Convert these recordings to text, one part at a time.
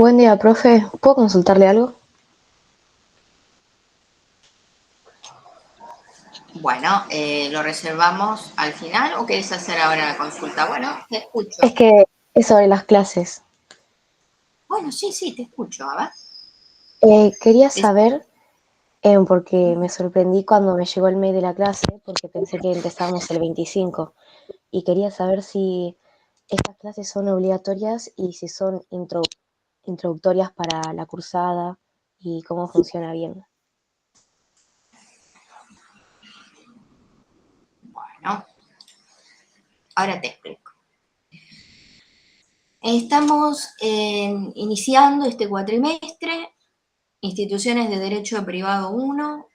Buen día, profe. ¿Puedo consultarle algo? Bueno, ¿lo reservamos al final o querés hacer ahora la consulta? Bueno, te Es escucho. que es sobre las clases. Bueno, sí, te escucho. A ver. Quería Des- saber, porque me sorprendí cuando me llegó el mail de la clase, porque pensé que empezábamos el 25, y quería saber si estas clases son obligatorias y si son introductorias para la cursada y cómo funciona bien. Bueno, ahora te explico. Estamos iniciando este cuatrimestre, Instituciones de Derecho Privado 1,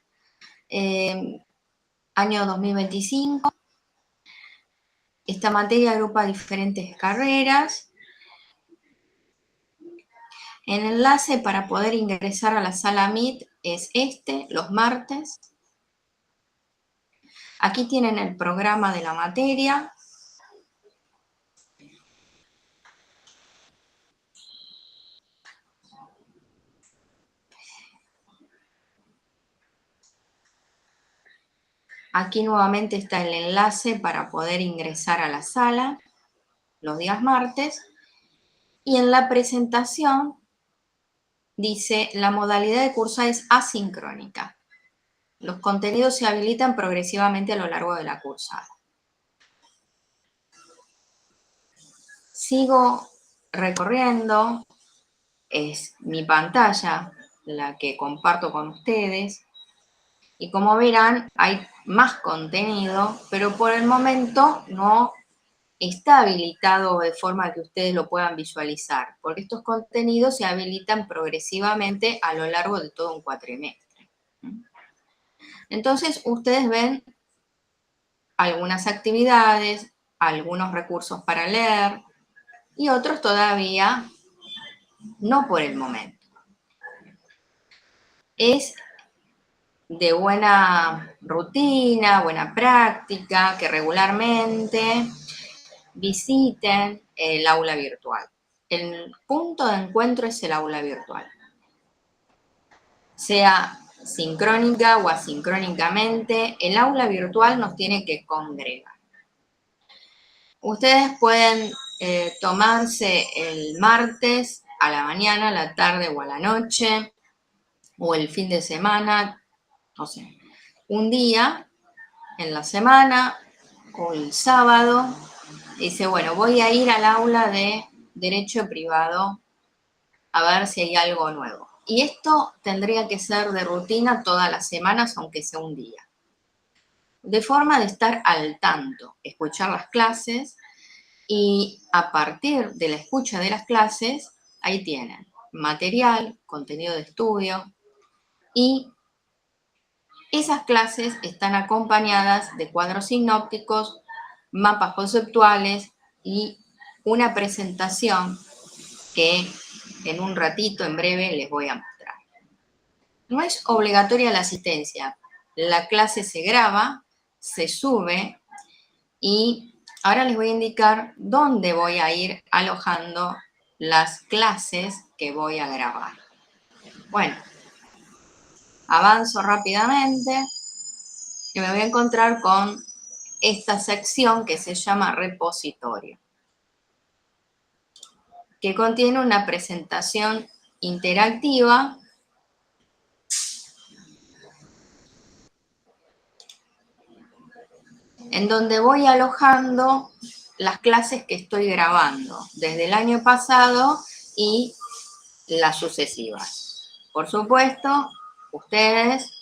año 2025. Esta materia agrupa diferentes carreras. El enlace para poder ingresar a la sala Meet es los martes. Aquí tienen el programa de la materia. Aquí nuevamente está el enlace para poder ingresar a la sala los días martes. Y en la presentación dice, la modalidad de curso es asincrónica. Los contenidos se habilitan progresivamente a lo largo de la cursada. Sigo recorriendo, es mi pantalla la que comparto con ustedes. Y como verán, hay más contenido, pero por el momento no está habilitado de forma que ustedes lo puedan visualizar, porque estos contenidos se habilitan progresivamente a lo largo de todo un cuatrimestre. Entonces, ustedes ven algunas actividades, algunos recursos para leer y otros todavía no por el momento. Es de buena rutina, buena práctica, que regularmente visiten el aula virtual. El punto de encuentro es el aula virtual. Sea sincrónica o asincrónicamente, el aula virtual nos tiene que congregar. Ustedes pueden tomarse el martes a la mañana, a la tarde o a la noche, o el fin de semana, no sé, un día en la semana o el sábado. Dice, bueno, voy a ir al aula de Derecho Privado a ver si hay algo nuevo. Y esto tendría que ser de rutina todas las semanas, aunque sea un día. De forma de estar al tanto, escuchar las clases y a partir de la escucha de las clases, ahí tienen material, contenido de estudio y esas clases están acompañadas de cuadros sinópticos, mapas conceptuales y una presentación que en un ratito, en breve, les voy a mostrar. No es obligatoria la asistencia. La clase se graba, se sube y ahora les voy a indicar dónde voy a ir alojando las clases que voy a grabar. Bueno, avanzo rápidamente y me voy a encontrar con esta sección que se llama repositorio, que contiene una presentación interactiva en donde voy alojando las clases que estoy grabando desde el año pasado y las sucesivas. Por supuesto, ustedes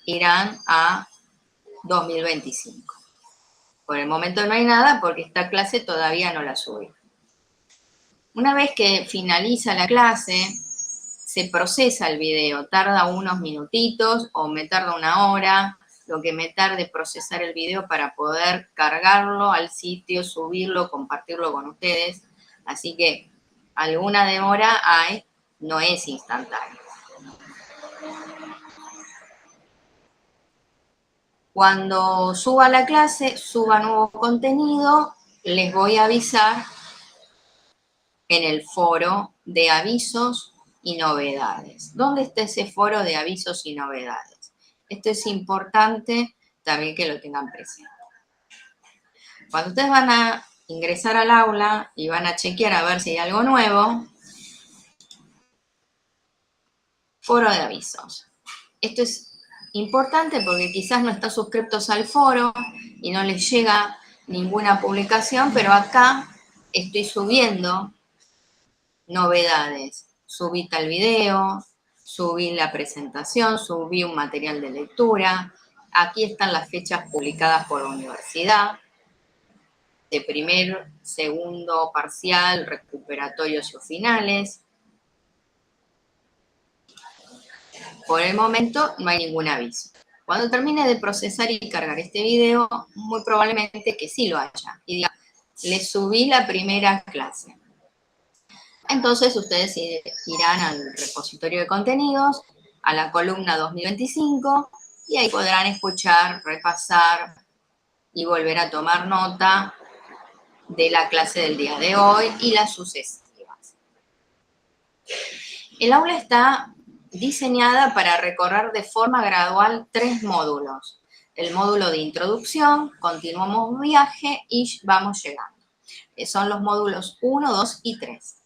irán a 2025. Por el momento no hay nada porque esta clase todavía no la subí. Una vez que finaliza la clase, se procesa el video, tarda unos minutitos o me tarda una hora, lo que me tarde procesar el video para poder cargarlo al sitio, subirlo, compartirlo con ustedes. Así que alguna demora hay, no es instantánea. Cuando suba la clase, suba nuevo contenido, les voy a avisar en el foro de avisos y novedades. ¿Dónde está ese foro de avisos y novedades? Esto es importante también que lo tengan presente. Cuando ustedes van a ingresar al aula y van a chequear a ver si hay algo nuevo, foro de avisos. Esto es importante porque quizás no están suscritos al foro y no les llega ninguna publicación, pero acá estoy subiendo novedades. Subí tal video, subí la presentación, subí un material de lectura. Aquí están las fechas publicadas por universidad, de primer, segundo, parcial, recuperatorios y finales. Por el momento no hay ningún aviso. Cuando termine de procesar y cargar este video, muy probablemente que sí lo haya. Y diga, le subí la primera clase. Entonces ustedes irán al repositorio de contenidos, a la columna 2025, y ahí podrán escuchar, repasar y volver a tomar nota de la clase del día de hoy y las sucesivas. El aula está diseñada para recorrer de forma gradual 3 módulos. El módulo de introducción, continuamos viaje y vamos llegando. Son los módulos 1, 2 y 3.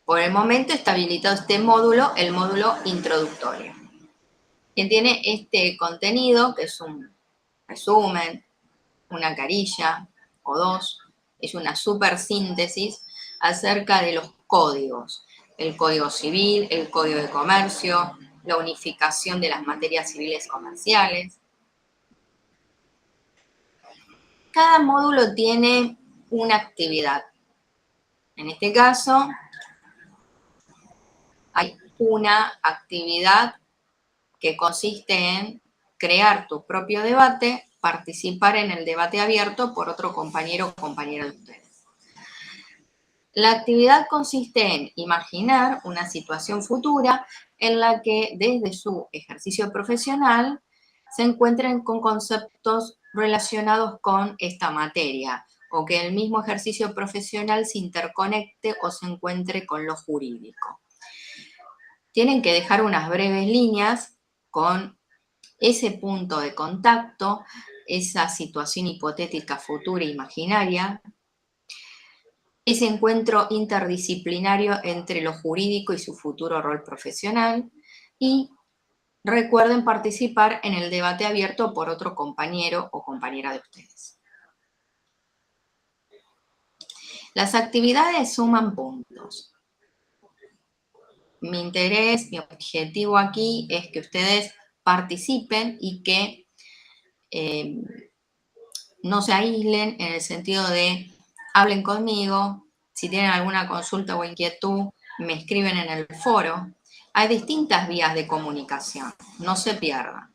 Por el momento está habilitado este módulo, el módulo introductorio, que tiene este contenido, que es un resumen, una carilla o dos, es una super síntesis acerca de los códigos, el Código Civil, el Código de Comercio, la unificación de las materias civiles comerciales. Cada módulo tiene una actividad. En este caso, hay una actividad que consiste en crear tu propio debate, participar en el debate abierto por otro compañero o compañera de ustedes. La actividad consiste en imaginar una situación futura en la que desde su ejercicio profesional se encuentren con conceptos relacionados con esta materia o que el mismo ejercicio profesional se interconecte o se encuentre con lo jurídico. Tienen que dejar unas breves líneas con ese punto de contacto, esa situación hipotética futura e imaginaria, ese encuentro interdisciplinario entre lo jurídico y su futuro rol profesional, y recuerden participar en el debate abierto por otro compañero o compañera de ustedes. Las actividades suman puntos. Mi interés, mi objetivo aquí es que ustedes participen y que no se aíslen en el sentido de hablen conmigo, si tienen alguna consulta o inquietud, me escriben en el foro. Hay distintas vías de comunicación, no se pierdan.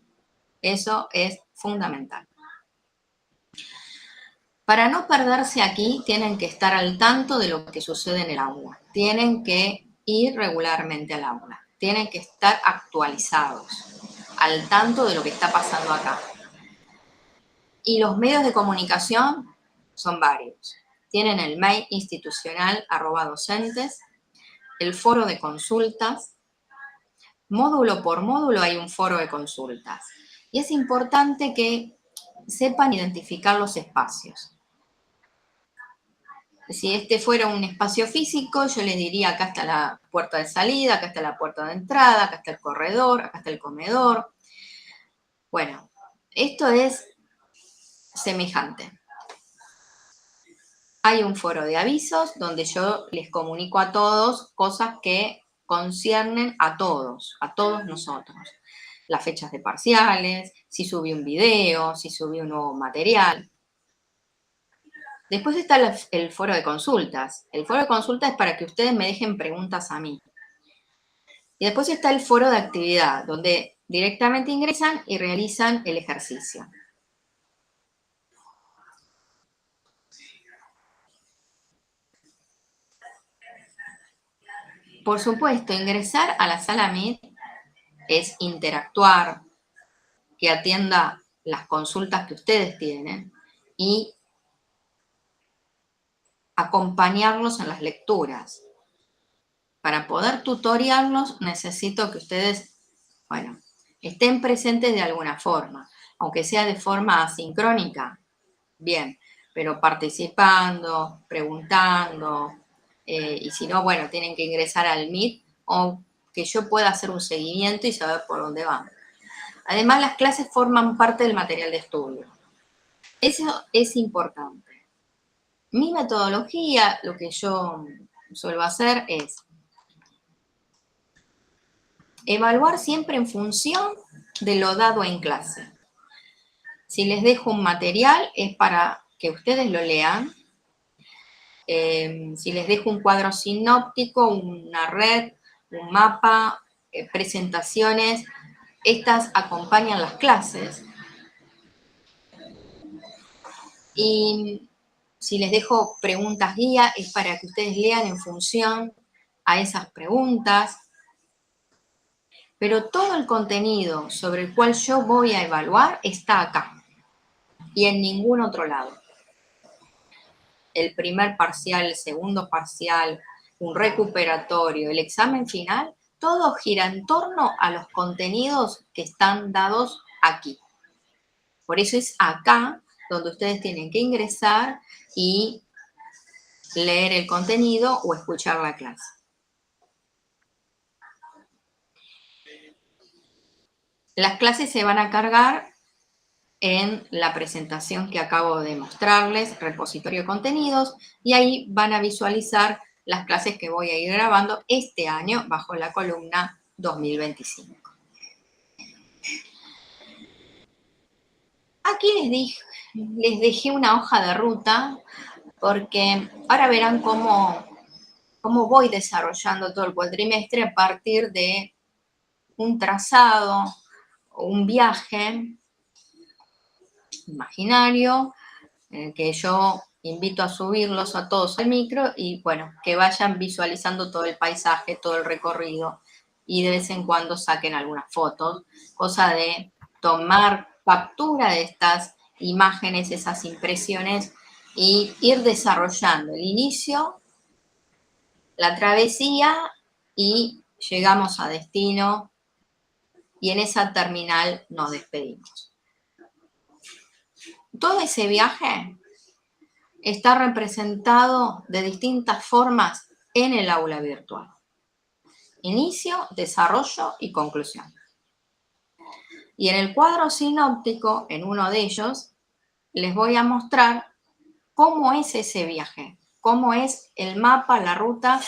Eso es fundamental. Para no perderse aquí, tienen que estar al tanto de lo que sucede en el aula. Tienen que ir regularmente al aula. Tienen que estar actualizados, al tanto de lo que está pasando acá. Y los medios de comunicación son varios. Tienen el mail institucional @docentes, el foro de consultas. Módulo por módulo hay un foro de consultas. Y es importante que sepan identificar los espacios. Si este fuera un espacio físico, yo les diría acá está la puerta de salida, acá está la puerta de entrada, acá está el corredor, acá está el comedor. Bueno, esto es semejante. Hay un foro de avisos donde yo les comunico a todos cosas que conciernen a todos nosotros. Las fechas de parciales, si subí un video, si subí un nuevo material. Después está el foro de consultas. El foro de consultas es para que ustedes me dejen preguntas a mí. Y después está el foro de actividad, donde directamente ingresan y realizan el ejercicio. Por supuesto, ingresar a la sala Meet es interactuar, que atienda las consultas que ustedes tienen y acompañarlos en las lecturas. Para poder tutoriarlos necesito que ustedes, bueno, estén presentes de alguna forma, aunque sea de forma asincrónica, bien, pero participando, preguntando, y si no, bueno, tienen que ingresar al Meet o que yo pueda hacer un seguimiento y saber por dónde van. Además, las clases forman parte del material de estudio. Eso es importante. Mi metodología, lo que yo suelo hacer es evaluar siempre en función de lo dado en clase. Si les dejo un material es para que ustedes lo lean. Si les dejo un cuadro sinóptico, una red, un mapa, presentaciones, estas acompañan las clases. Y si les dejo preguntas guía es para que ustedes lean en función a esas preguntas. Pero todo el contenido sobre el cual yo voy a evaluar está acá y en ningún otro lado. El primer parcial, el segundo parcial, un recuperatorio, el examen final, todo gira en torno a los contenidos que están dados aquí. Por eso es acá donde ustedes tienen que ingresar y leer el contenido o escuchar la clase. Las clases se van a cargar en la presentación que acabo de mostrarles, repositorio de contenidos, y ahí van a visualizar las clases que voy a ir grabando este año bajo la columna 2025. Aquí les dejé una hoja de ruta porque ahora verán cómo voy desarrollando todo el cuatrimestre a partir de un trazado o un viaje imaginario que yo invito a subirlos a todos al micro y bueno, que vayan visualizando todo el paisaje, todo el recorrido y de vez en cuando saquen algunas fotos, cosa de tomar captura de estas imágenes, esas impresiones y ir desarrollando el inicio, la travesía y llegamos a destino y en esa terminal nos despedimos. Todo ese viaje está representado de distintas formas en el aula virtual. Inicio, desarrollo y conclusión. Y en el cuadro sinóptico, en uno de ellos, les voy a mostrar cómo es ese viaje, cómo es el mapa, la ruta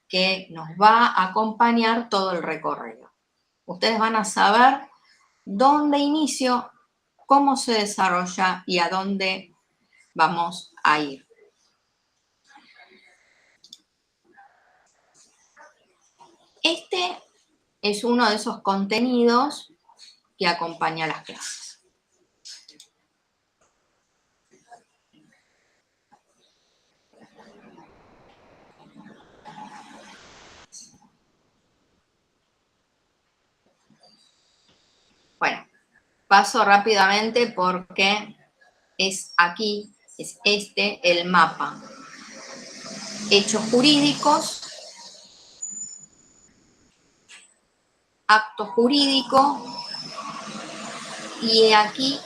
que nos va a acompañar todo el recorrido. Ustedes van a saber dónde inicio, cómo se desarrolla y a dónde vamos a ir. Este es uno de esos contenidos que acompaña las clases. Bueno, paso rápidamente porque es aquí, es este, el mapa. Hechos jurídicos, acto jurídico, y aquí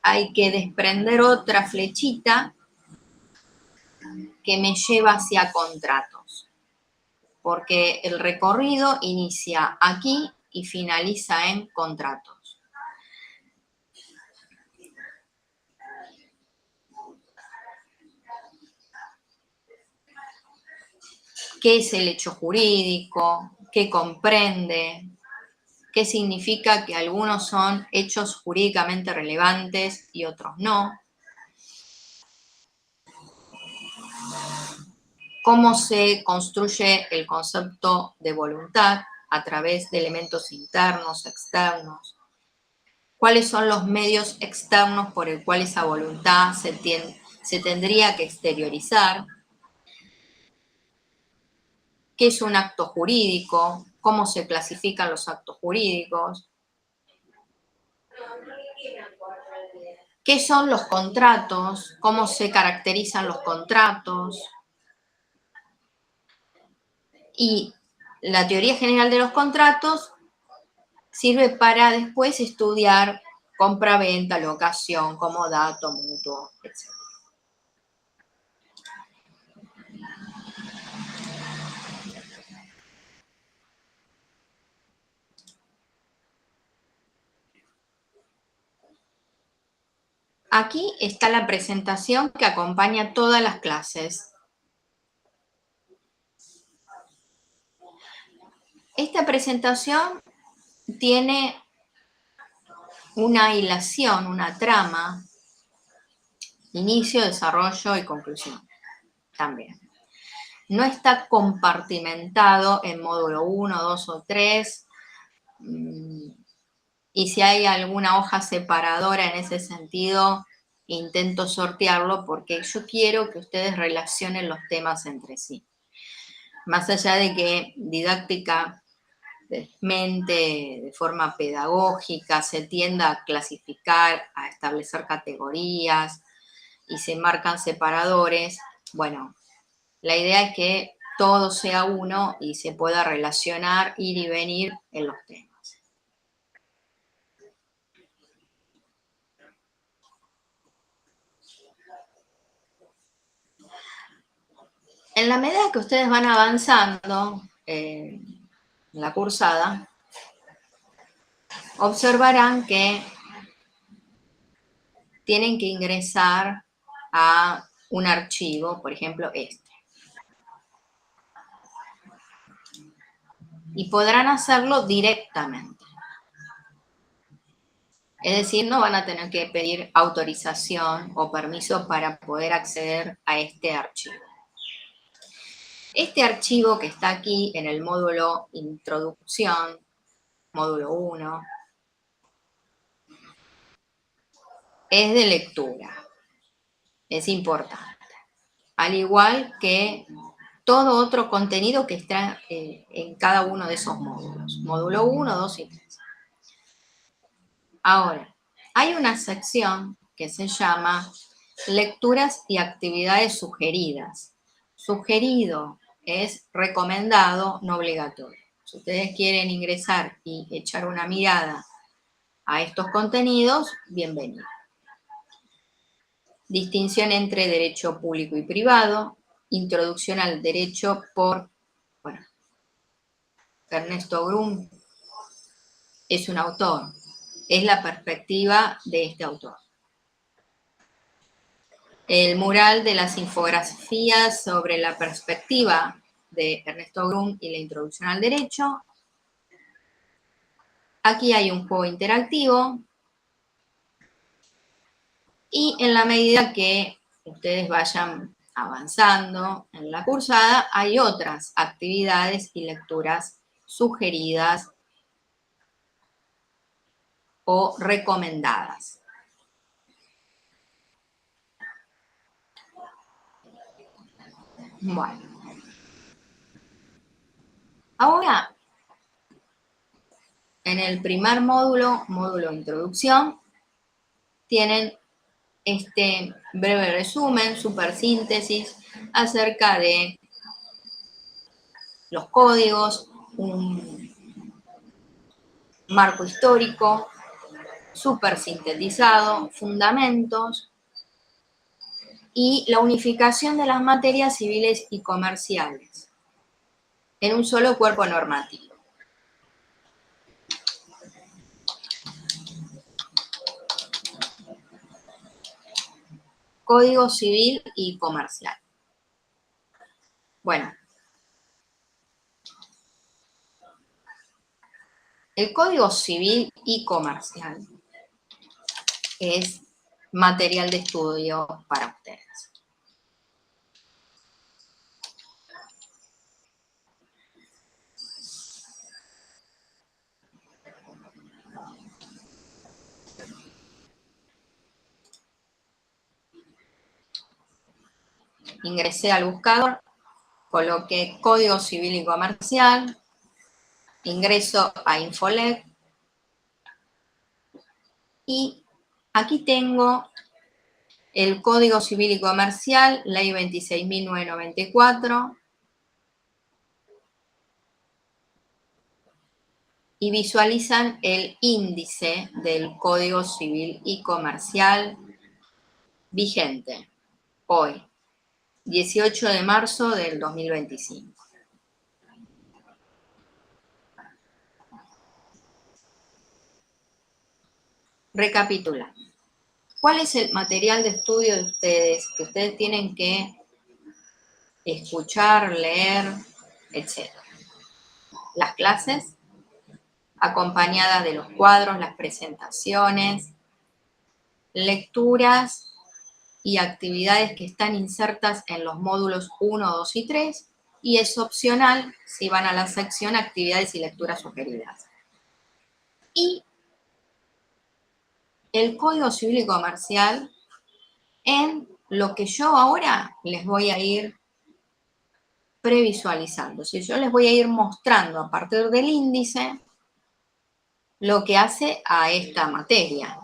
hay que desprender otra flechita que me lleva hacia contratos, porque el recorrido inicia aquí y finaliza en contratos. ¿Qué es el hecho jurídico? ¿Qué comprende? ¿Qué significa que algunos son hechos jurídicamente relevantes y otros no? ¿Cómo se construye el concepto de voluntad a través de elementos internos, externos? ¿Cuáles son los medios externos por el cual esa voluntad se tendría que exteriorizar? ¿Qué es un acto jurídico? ¿Cómo se clasifican los actos jurídicos? qué son los contratos, cómo se caracterizan los contratos y la teoría general de los contratos sirve para después estudiar compra-venta, locación, comodato, mutuo, etc. Aquí está la presentación que acompaña todas las clases. Esta presentación tiene una hilación, una trama, inicio, desarrollo y conclusión también. No está compartimentado en módulo 1, 2 o 3. Y si hay alguna hoja separadora en ese sentido, intento sortearlo porque yo quiero que ustedes relacionen los temas entre sí. Más allá de que didácticamente, de forma pedagógica, se tienda a clasificar, a establecer categorías y se marcan separadores, bueno, la idea es que todo sea uno y se pueda relacionar, ir y venir en los temas. En la medida que ustedes van avanzando en la cursada, observarán que tienen que ingresar a un archivo, por ejemplo este. Y podrán hacerlo directamente. Es decir, no van a tener que pedir autorización o permiso para poder acceder a este archivo. Este archivo que está aquí en el módulo Introducción, módulo 1, es de lectura. Es importante. Al igual que todo otro contenido que está en cada uno de esos módulos. Módulo 1, 2 y 3. Ahora, hay una sección que se llama Lecturas y actividades sugeridas. Sugerido es recomendado, no obligatorio. Si ustedes quieren ingresar y echar una mirada a estos contenidos, bienvenido. Distinción entre derecho público y privado, introducción al derecho por, bueno, Ernesto Grum es un autor, es la perspectiva de este autor. El mural de las infografías sobre la perspectiva de Ernesto Grum y la introducción al derecho. Aquí hay un juego interactivo y en la medida que ustedes vayan avanzando en la cursada, hay otras actividades y lecturas sugeridas o recomendadas. Bueno. Ahora, en el primer módulo, módulo introducción, tienen este breve resumen, super síntesis acerca de los códigos, un marco histórico, súper sintetizado, fundamentos y la unificación de las materias civiles y comerciales en un solo cuerpo normativo. Código civil y comercial. Bueno, el Código Civil y Comercial es material de estudio para ustedes. Ingresé al buscador, coloqué Código Civil y Comercial, ingreso a Infolec y Aquí tengo el Código Civil y Comercial, Ley 26.994. Y visualizan el índice del Código Civil y Comercial vigente hoy, 18 de marzo del 2025. Recapitulando. ¿Cuál es el material de estudio de ustedes que ustedes tienen que escuchar, leer, etcétera? Las clases, acompañadas de los cuadros, las presentaciones, lecturas y actividades que están insertas en los módulos 1, 2 y 3, y es opcional si van a la sección actividades y lecturas sugeridas. Y el Código Civil y Comercial en lo que yo ahora les voy a ir previsualizando. Si yo les voy a ir mostrando a partir del índice lo que hace a esta materia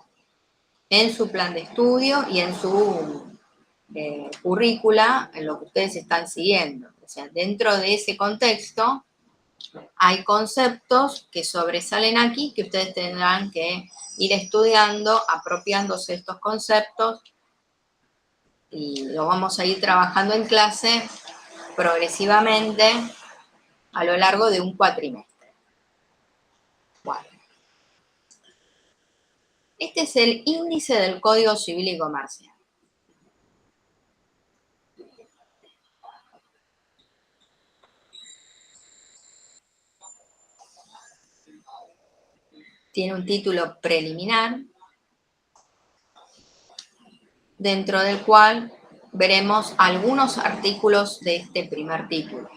en su plan de estudio y en su currícula, en lo que ustedes están siguiendo. O sea, dentro de ese contexto hay conceptos que sobresalen aquí que ustedes tendrán que ir estudiando, apropiándose de estos conceptos, y lo vamos a ir trabajando en clase progresivamente a lo largo de un cuatrimestre. Bueno. Este es el índice del Código Civil y Comercial. Tiene un título preliminar, dentro del cual veremos algunos artículos de este primer título.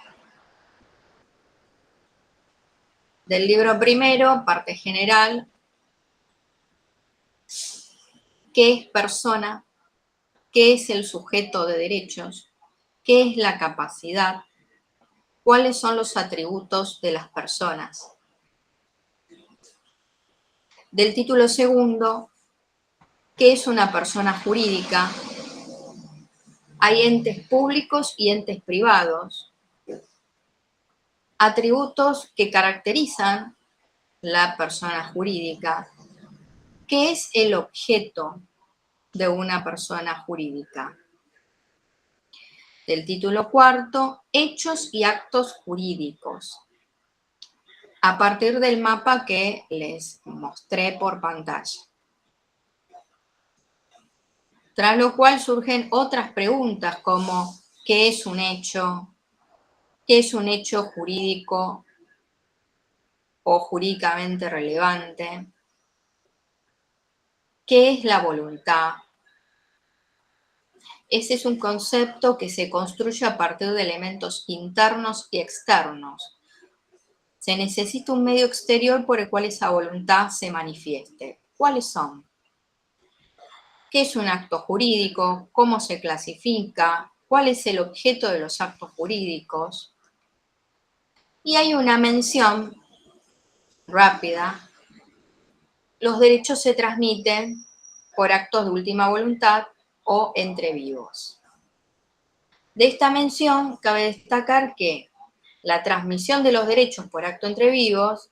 Del libro primero, parte general, ¿qué es persona? ¿Qué es el sujeto de derechos? ¿Qué es la capacidad? ¿Cuáles son los atributos de las personas? Del título segundo, ¿qué es una persona jurídica? Hay entes públicos y entes privados. Atributos que caracterizan la persona jurídica. ¿Qué es el objeto de una persona jurídica? Del título cuarto, hechos y actos jurídicos. A partir del mapa que les mostré por pantalla. Tras lo cual surgen otras preguntas como ¿qué es un hecho? ¿Qué es un hecho jurídico o jurídicamente relevante? ¿Qué es la voluntad? Ese es un concepto que se construye a partir de elementos internos y externos. Se necesita un medio exterior por el cual esa voluntad se manifieste. ¿Cuáles son? ¿Qué es un acto jurídico? ¿Cómo se clasifica? ¿Cuál es el objeto de los actos jurídicos? Y hay una mención rápida. Los derechos se transmiten por actos de última voluntad o entre vivos. De esta mención cabe destacar que la transmisión de los derechos por acto entre vivos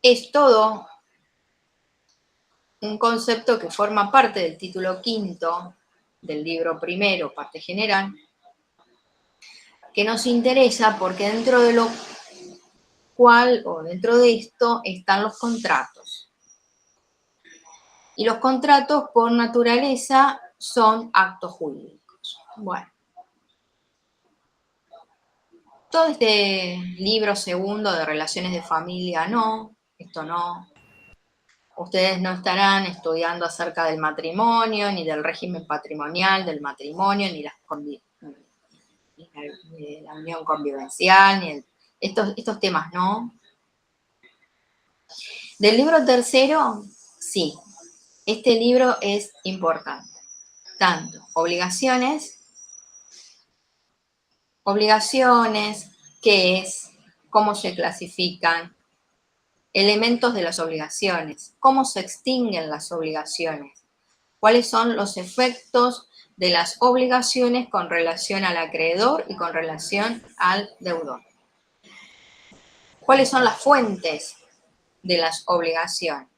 es todo un concepto que forma parte del título quinto del libro primero, parte general, que nos interesa porque dentro de lo cual o dentro de esto están los contratos. Y los contratos por naturaleza son actos jurídicos. Bueno. Todo este libro segundo de relaciones de familia, no, esto no. Ustedes no estarán estudiando acerca del matrimonio, ni del régimen patrimonial del matrimonio, ni la unión convivencial, ni estos temas, no. Del libro tercero, sí, este libro es importante. Tanto obligaciones, qué es, cómo se clasifican, elementos de las obligaciones, cómo se extinguen las obligaciones, cuáles son los efectos de las obligaciones con relación al acreedor y con relación al deudor. ¿Cuáles son las fuentes de las obligaciones?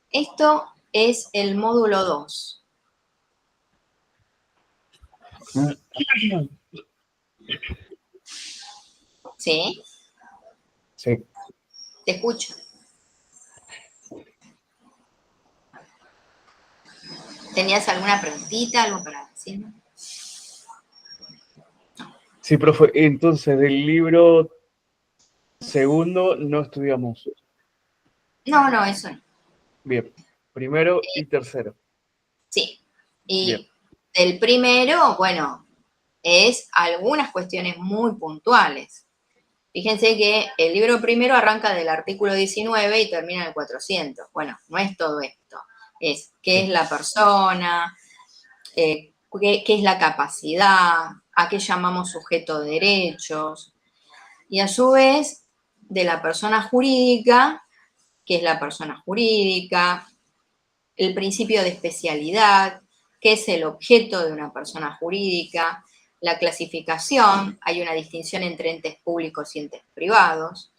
Esto es el módulo 2. ¿Sí? Sí. Te escucho. ¿Tenías alguna preguntita, algo para decir? Sí, profe. Entonces, del libro segundo no estudiamos. No, eso no. Bien. Primero y tercero. Sí. Y Bien. del primero, bueno, es algunas cuestiones muy puntuales. Fíjense que el libro primero arranca del artículo 19 y termina en el 400. Bueno, no es todo esto. Es qué es la persona, qué es la capacidad, a qué llamamos sujeto de derechos. Y a su vez, de la persona jurídica, qué es la persona jurídica, el principio de especialidad, qué es el objeto de una persona jurídica, la clasificación, hay una distinción entre entes públicos y entes privados,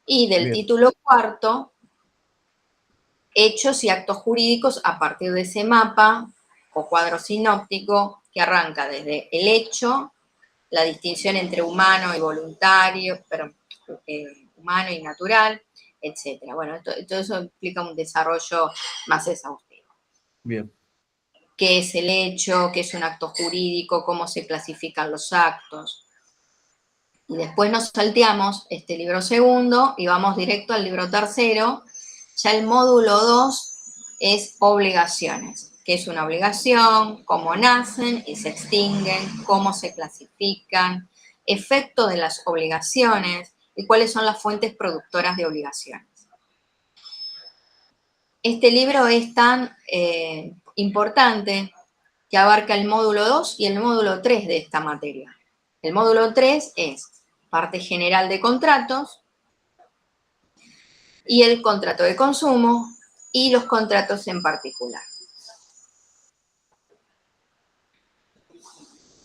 y del Bien. título cuarto, hechos y actos jurídicos a partir de ese mapa o cuadro sinóptico que arranca desde el hecho, la distinción entre humano y voluntario, humano y natural, etc. Bueno, todo eso implica un desarrollo más exhaustivo. Bien. ¿Qué es el hecho? ¿Qué es un acto jurídico? ¿Cómo se clasifican los actos? Y después nos salteamos este libro segundo y vamos directo al libro tercero. Ya el módulo 2 es obligaciones. ¿Qué es una obligación? ¿Cómo nacen y se extinguen? ¿Cómo se clasifican? Efecto de las obligaciones y cuáles son las fuentes productoras de obligaciones. Este libro es tan importante que abarca el módulo 2 y el módulo 3 de esta materia. El módulo 3 es parte general de contratos y el contrato de consumo y los contratos en particular.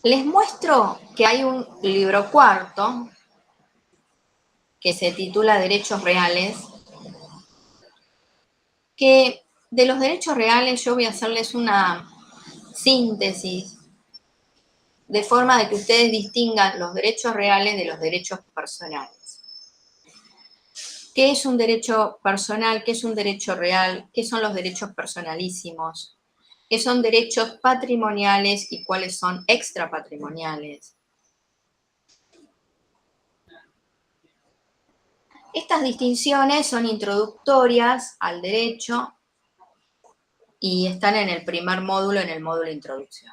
Les muestro que hay un libro cuarto que se titula Derechos Reales, que de los derechos reales yo voy a hacerles una síntesis de forma de que ustedes distingan los derechos reales de los derechos personales. ¿Qué es un derecho personal? ¿Qué es un derecho real? ¿Qué son los derechos personalísimos? ¿Qué son derechos patrimoniales y cuáles son extrapatrimoniales? Estas distinciones son introductorias al derecho y están en el primer módulo, en el módulo de introducción.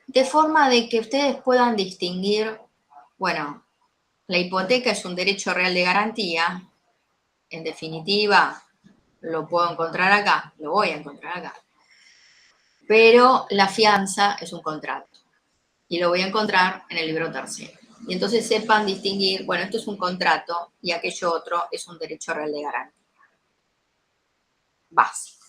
De forma de que ustedes puedan distinguir, bueno, la hipoteca es un derecho real de garantía, en definitiva, lo puedo encontrar acá, lo voy a encontrar acá. Pero la fianza es un contrato y lo voy a encontrar en el libro tercero. Y entonces sepan distinguir, bueno, esto es un contrato y aquello otro es un derecho real de garantía. Básico.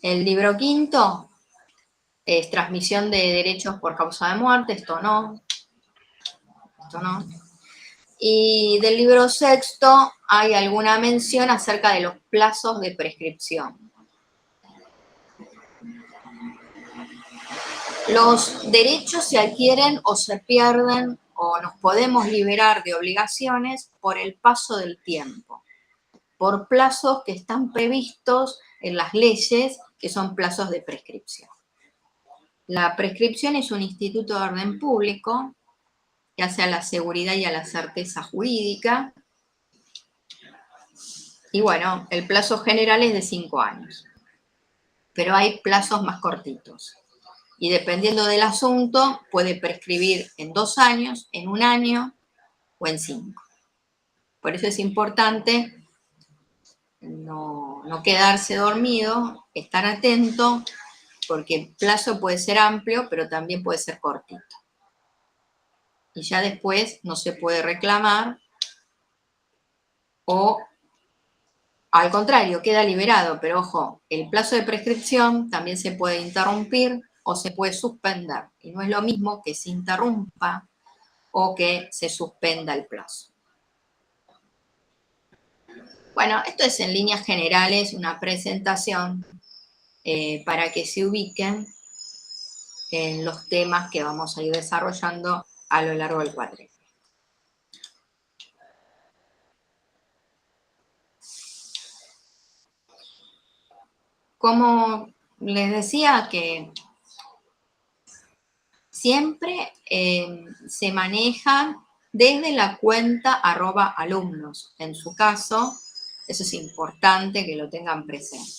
El libro quinto es transmisión de derechos por causa de muerte, esto no. Y del libro sexto hay alguna mención acerca de los plazos de prescripción. Los derechos se adquieren o se pierden o nos podemos liberar de obligaciones por el paso del tiempo, por plazos que están previstos en las leyes, que son plazos de prescripción. La prescripción es un instituto de orden público que hace a la seguridad y a la certeza jurídica. Y bueno, el plazo general es de 5 años, pero hay plazos más cortitos. Y dependiendo del asunto, puede prescribir en 2 años, en 1 año o en 5. Por eso es importante no quedarse dormido estar atento porque el plazo puede ser amplio, pero también puede ser cortito. Y ya después no se puede reclamar o al contrario, queda liberado, pero ojo, el plazo de prescripción también se puede interrumpir o se puede suspender. Y no es lo mismo que se interrumpa o que se suspenda el plazo. Bueno, esto es en líneas generales una presentación para que se ubiquen en los temas que vamos a ir desarrollando a lo largo del cuatrimestre. Como les decía que siempre se manejan desde la cuenta @alumnos. En su caso, eso es importante que lo tengan presente.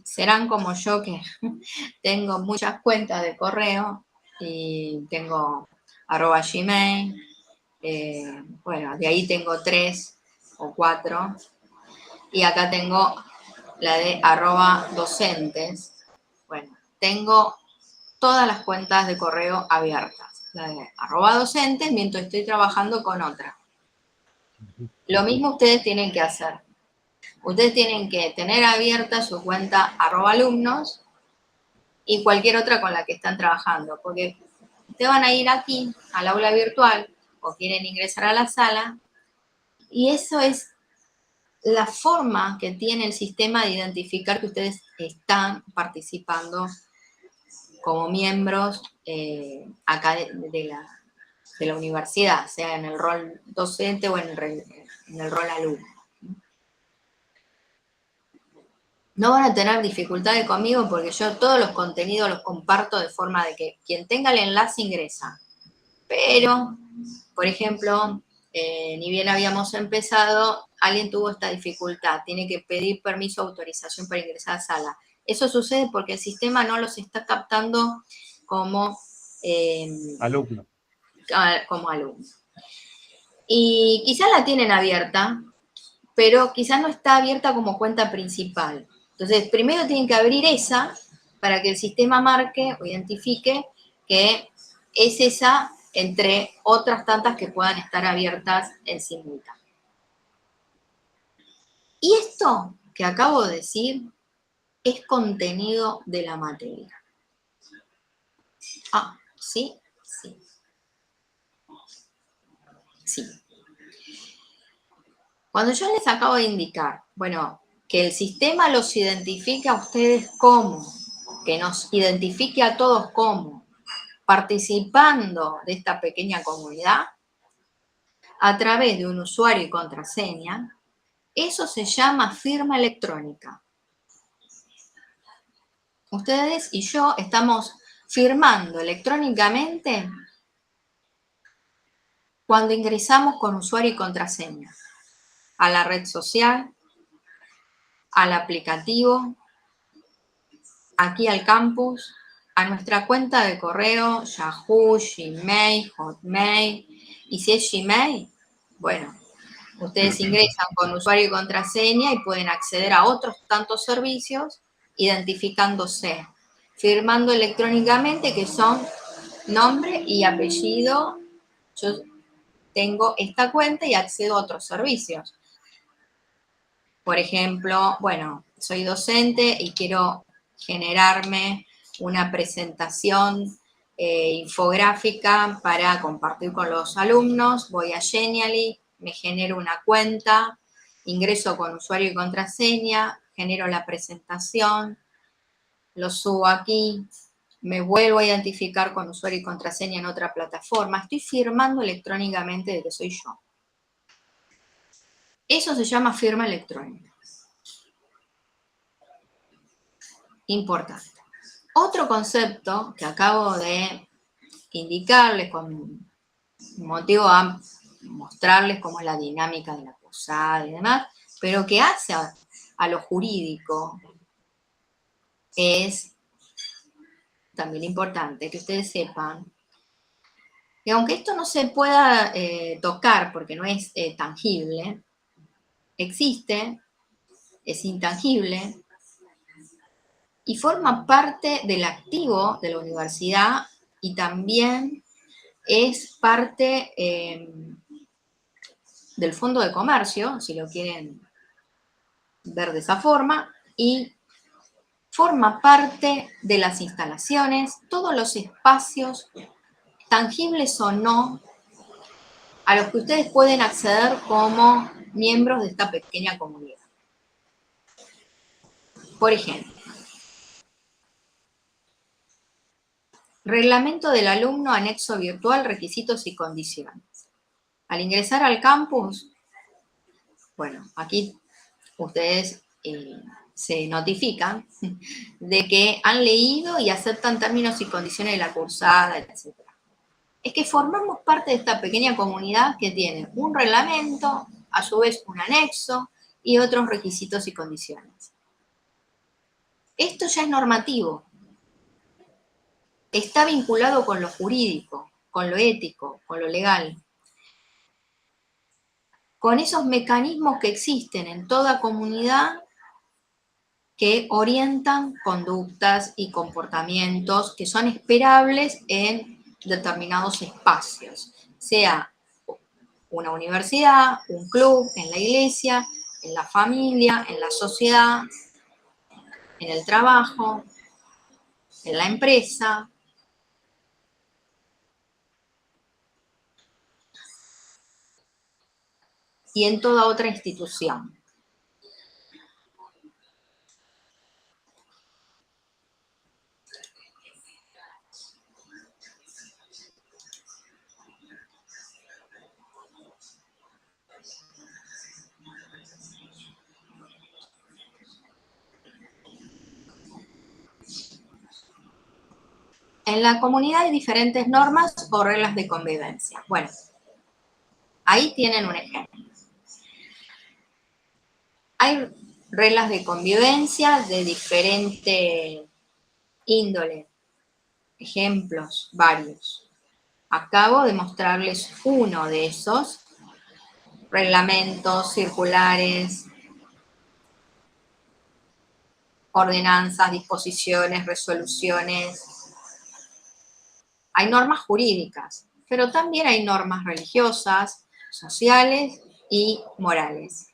Serán como yo que tengo muchas cuentas de correo y tengo @gmail, bueno, de ahí tengo 3 o 4 y acá tengo la de @docentes. Bueno, tengo todas las cuentas de correo abiertas, la de @docentes, mientras estoy trabajando con otra. Lo mismo ustedes tienen que hacer. Ustedes tienen que tener abierta su cuenta @alumnos y cualquier otra con la que están trabajando, porque ustedes van a ir aquí al aula virtual o quieren ingresar a la sala y eso es la forma que tiene el sistema de identificar que ustedes están participando como miembros acá de la universidad, sea en el rol docente o en el rol alumno. No van a tener dificultades conmigo porque yo todos los contenidos los comparto de forma de que quien tenga el enlace ingresa. Pero, por ejemplo, ni bien habíamos empezado, alguien tuvo esta dificultad, tiene que pedir permiso o autorización para ingresar a sala. Eso sucede porque el sistema no los está captando como alumno. Como alumno. Y quizás la tienen abierta, pero quizás no está abierta como cuenta principal. Entonces, primero tienen que abrir esa para que el sistema marque o identifique que es esa entre otras tantas que puedan estar abiertas en simultáneo. Y esto que acabo de decir es contenido de la materia. Ah, ¿sí? Sí. Sí. Cuando yo les acabo de indicar, bueno, que el sistema los identifique a ustedes como, que nos identifique a todos como, participando de esta pequeña comunidad, a través de un usuario y contraseña, eso se llama firma electrónica. Ustedes y yo estamos firmando electrónicamente cuando ingresamos con usuario y contraseña a la red social, al aplicativo, aquí al campus, a nuestra cuenta de correo, Yahoo, Gmail, Hotmail. Y si es Gmail, bueno, ustedes ingresan con usuario y contraseña y pueden acceder a otros tantos servicios identificándose, firmando electrónicamente que son nombre y apellido. Yo tengo esta cuenta y accedo a otros servicios. Por ejemplo, bueno, soy docente y quiero generarme una presentación infográfica para compartir con los alumnos. Voy a Genially, me genero una cuenta, ingreso con usuario y contraseña, genero la presentación, lo subo aquí, me vuelvo a identificar con usuario y contraseña en otra plataforma. Estoy firmando electrónicamente de que soy yo. Eso se llama firma electrónica. Importante. Otro concepto que acabo de indicarles con motivo a mostrarles cómo es la dinámica de la posada y demás, pero que hace a lo jurídico, es también importante que ustedes sepan que aunque esto no se pueda tocar porque no es tangible, existe, es intangible, y forma parte del activo de la universidad y también es parte del Fondo de Comercio, si lo quieren ver de esa forma, y forma parte de las instalaciones, todos los espacios, tangibles o no, a los que ustedes pueden acceder como miembros de esta pequeña comunidad. Por ejemplo, reglamento del alumno, anexo virtual, requisitos y condiciones. Al ingresar al campus, bueno, aquí ustedes se notifican de que han leído y aceptan términos y condiciones de la cursada, etc. Es que formamos parte de esta pequeña comunidad que tiene un reglamento, a su vez un anexo y otros requisitos y condiciones. Esto ya es normativo. Está vinculado con lo jurídico, con lo ético, con lo legal. Con esos mecanismos que existen en toda comunidad que orientan conductas y comportamientos que son esperables en determinados espacios, sea una universidad, un club, en la iglesia, en la familia, en la sociedad, en el trabajo, en la empresa. Y en toda otra institución. En la comunidad hay diferentes normas o reglas de convivencia. Bueno, ahí tienen un ejemplo. Hay reglas de convivencia de diferente índole. Ejemplos varios. Acabo de mostrarles uno de esos. Reglamentos, circulares, ordenanzas, disposiciones, resoluciones. Hay normas jurídicas, pero también hay normas religiosas, sociales y morales.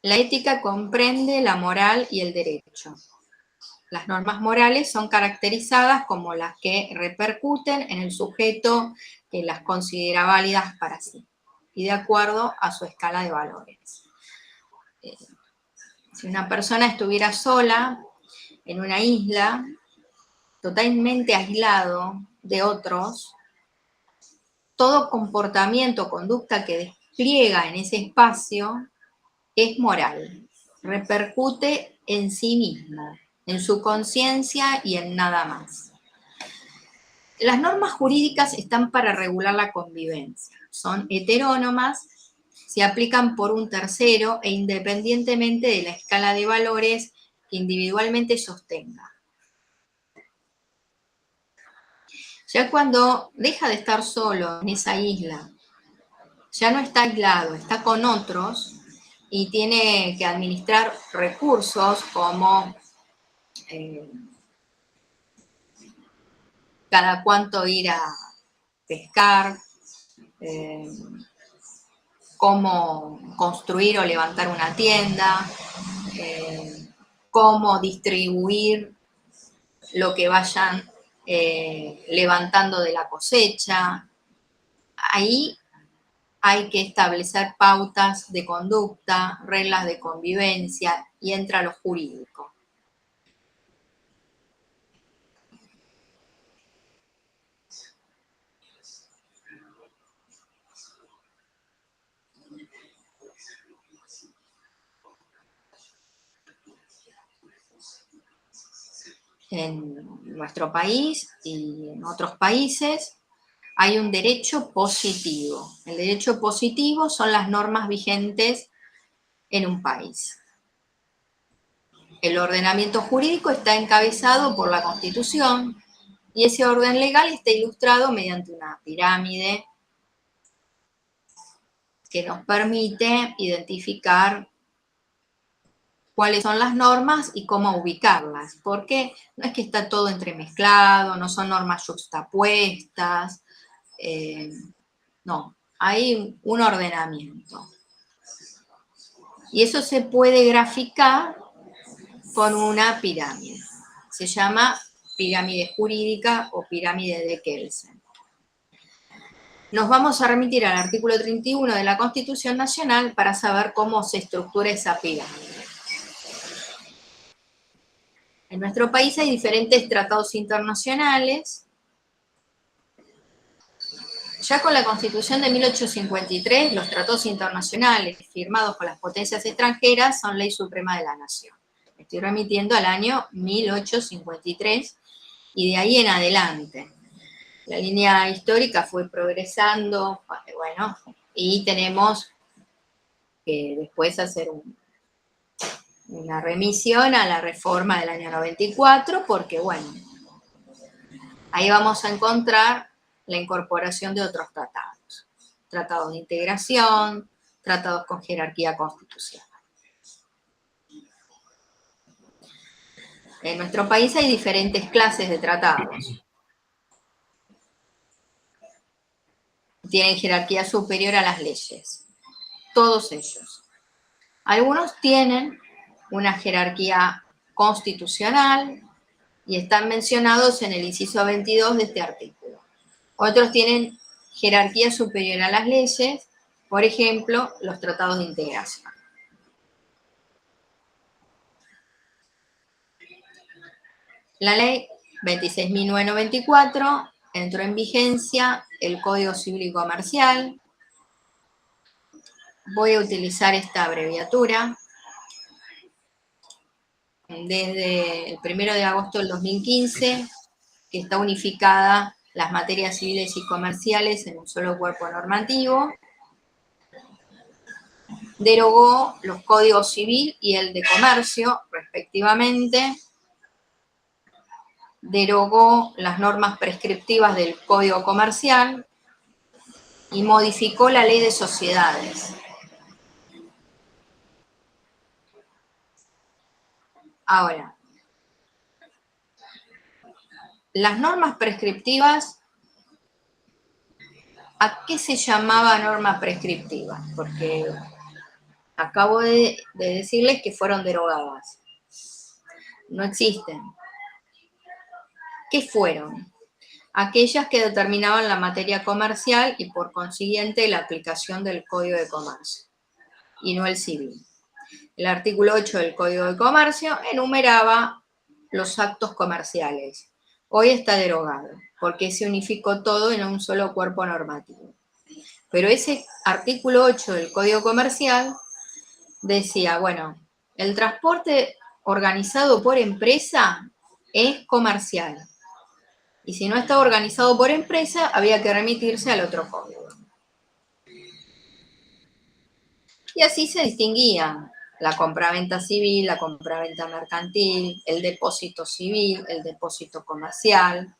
La ética comprende la moral y el derecho. Las normas morales son caracterizadas como las que repercuten en el sujeto que las considera válidas para sí y de acuerdo a su escala de valores. Si una persona estuviera sola en una isla, totalmente aislado de otros, todo comportamiento o conducta que despliega en ese espacio es moral, repercute en sí mismo, en su conciencia y en nada más. Las normas jurídicas están para regular la convivencia, son heterónomas, se aplican por un tercero e independientemente de la escala de valores que individualmente sostenga. Ya cuando deja de estar solo en esa isla, ya no está aislado, está con otros y tiene que administrar recursos como cada cuánto ir a pescar, cómo construir o levantar una tienda, cómo distribuir lo que vayan levantando de la cosecha. Ahí hay que establecer pautas de conducta, reglas de convivencia y entra lo jurídico. En nuestro país y en otros países hay un derecho positivo. El derecho positivo son las normas vigentes en un país. El ordenamiento jurídico está encabezado por la Constitución y ese orden legal está ilustrado mediante una pirámide que nos permite identificar cuáles son las normas y cómo ubicarlas, porque no es que está todo entremezclado, no son normas juxtapuestas, no, hay un ordenamiento. Y eso se puede graficar con una pirámide. Se llama pirámide jurídica o pirámide de Kelsen. Nos vamos a remitir al artículo 31 de la Constitución Nacional para saber cómo se estructura esa pirámide. En nuestro país hay diferentes tratados internacionales. Ya con la Constitución de 1853, los tratados internacionales firmados con las potencias extranjeras son ley suprema de la nación. Me estoy remitiendo al año 1853 y de ahí en adelante. La línea histórica fue progresando, bueno, y tenemos que después hacer una remisión a la reforma del año 94, porque bueno, ahí vamos a encontrar la incorporación de otros tratados. Tratados de integración, tratados con jerarquía constitucional. En nuestro país hay diferentes clases de tratados. Tienen jerarquía superior a las leyes. Todos ellos. Algunos tienen una jerarquía constitucional y están mencionados en el inciso 22 de este artículo. Otros tienen jerarquía superior a las leyes, por ejemplo, los tratados de integración. La ley 26.994 entró en vigencia el Código Civil y Comercial. Voy a utilizar esta abreviatura. Desde el 1 de agosto del 2015, que está unificada las materias civiles y comerciales en un solo cuerpo normativo. Derogó los códigos civil y el de comercio, respectivamente. Derogó las normas prescriptivas del Código Comercial y modificó la Ley de Sociedades. Ahora, las normas prescriptivas, ¿a qué se llamaba norma prescriptiva? Porque acabo de decirles que fueron derogadas. No existen. ¿Qué fueron? Aquellas que determinaban la materia comercial y por consiguiente la aplicación del Código de Comercio, y no el civil. El artículo 8 del Código de Comercio enumeraba los actos comerciales. Hoy está derogado, porque se unificó todo en un solo cuerpo normativo. Pero ese artículo 8 del Código Comercial decía, bueno, el transporte organizado por empresa es comercial. Y si no estaba organizado por empresa, había que remitirse al otro código. Y así se distinguían la compraventa civil, la compraventa mercantil, el depósito civil, el depósito comercial,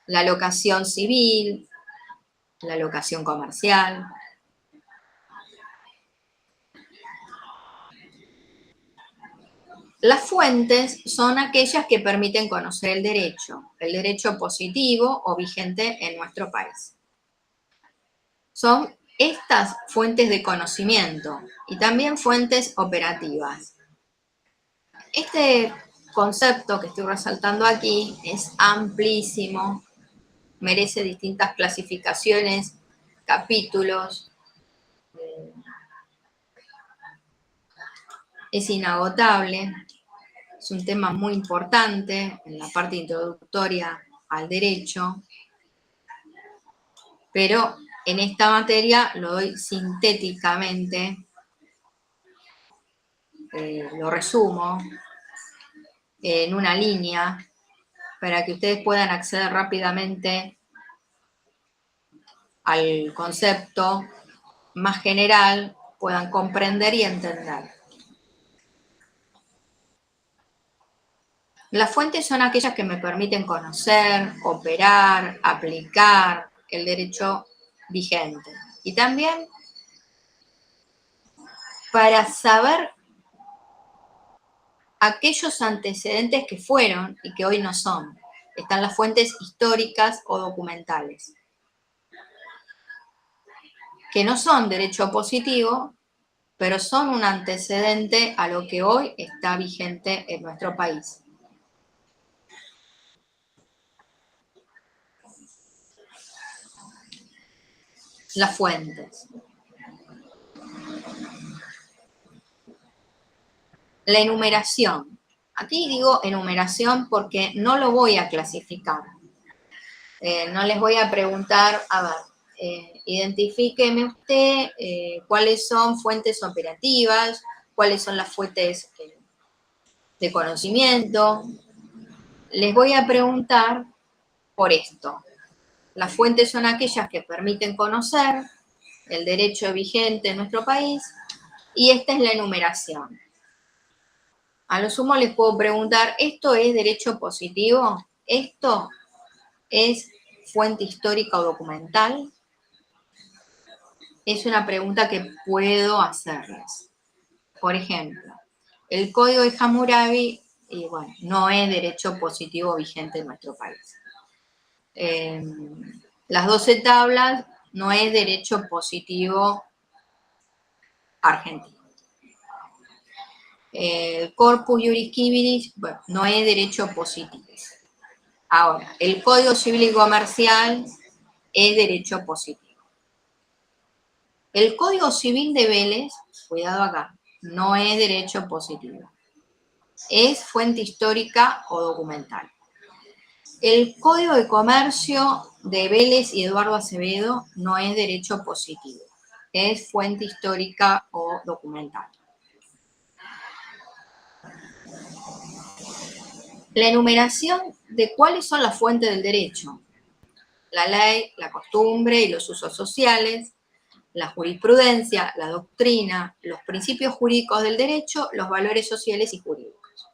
la locación civil, la locación comercial. Las fuentes son aquellas que permiten conocer el derecho positivo o vigente en nuestro país. Son estas fuentes de conocimiento y también fuentes operativas. Este concepto que estoy resaltando aquí es amplísimo, merece distintas clasificaciones, capítulos, es inagotable, es un tema muy importante en la parte introductoria al derecho, pero en esta materia lo doy sintéticamente, lo resumo en una línea para que ustedes puedan acceder rápidamente al concepto más general, puedan comprender y entender. Las fuentes son aquellas que me permiten conocer, operar, aplicar el derecho vigente. Y también para saber aquellos antecedentes que fueron y que hoy no son. Están las fuentes históricas o documentales, que no son derecho positivo, pero son un antecedente a lo que hoy está vigente en nuestro país. Las fuentes. La enumeración. Aquí digo enumeración porque no lo voy a clasificar. No les voy a preguntar, a ver, identifíqueme usted cuáles son fuentes operativas, cuáles son las fuentes de conocimiento. Les voy a preguntar por esto. Las fuentes son aquellas que permiten conocer el derecho vigente en nuestro país y esta es la enumeración. A lo sumo les puedo preguntar, ¿esto es derecho positivo? ¿Esto es fuente histórica o documental? Es una pregunta que puedo hacerles. Por ejemplo, el Código de Hammurabi, y bueno, no es derecho positivo vigente en nuestro país. Las 12 tablas no es derecho positivo argentino. El Corpus Juris Civilis, bueno, no es derecho positivo. Ahora, el Código Civil y Comercial es derecho positivo. El Código Civil de Vélez, cuidado acá, no es derecho positivo. Es fuente histórica o documental. El Código de Comercio de Vélez y Eduardo Acevedo no es derecho positivo. Es fuente histórica o documental. La enumeración de cuáles son las fuentes del derecho. La ley, la costumbre y los usos sociales, la jurisprudencia, la doctrina, los principios jurídicos del derecho, los valores sociales y jurídicos.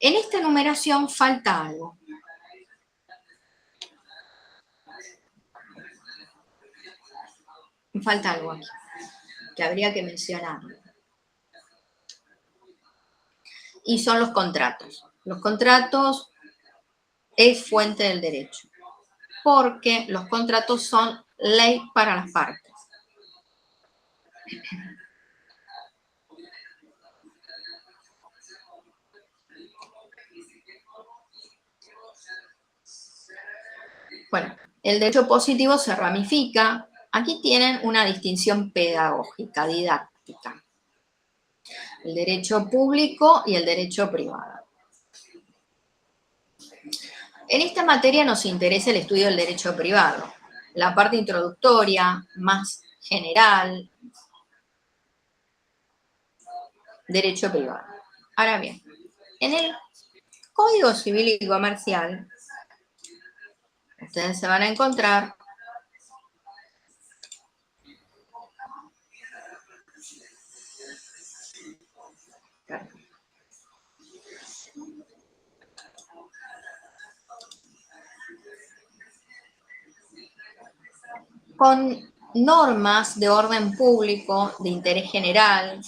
En esta enumeración falta algo. Falta algo aquí, que habría que mencionarlo. Y son los contratos. Los contratos es fuente del derecho, porque los contratos son ley para las partes. Bueno, el derecho positivo se ramifica. Aquí tienen una distinción pedagógica, didáctica. El derecho público y el derecho privado. En esta materia nos interesa el estudio del derecho privado, la parte introductoria, más general, derecho privado. Ahora bien, en el Código Civil y Comercial, ustedes se van a encontrar con normas de orden público, de interés general,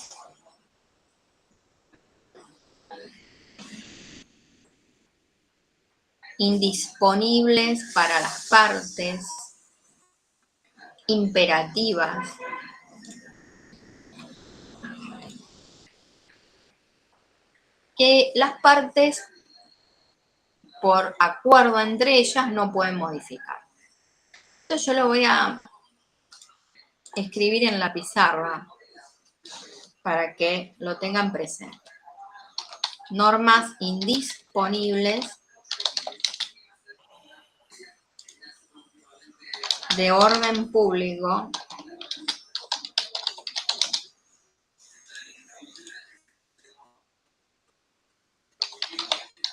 indisponibles para las partes, imperativas, que las partes, por acuerdo entre ellas, no pueden modificar. Esto yo lo voy a escribir en la pizarra para que lo tengan presente. Normas indisponibles de orden público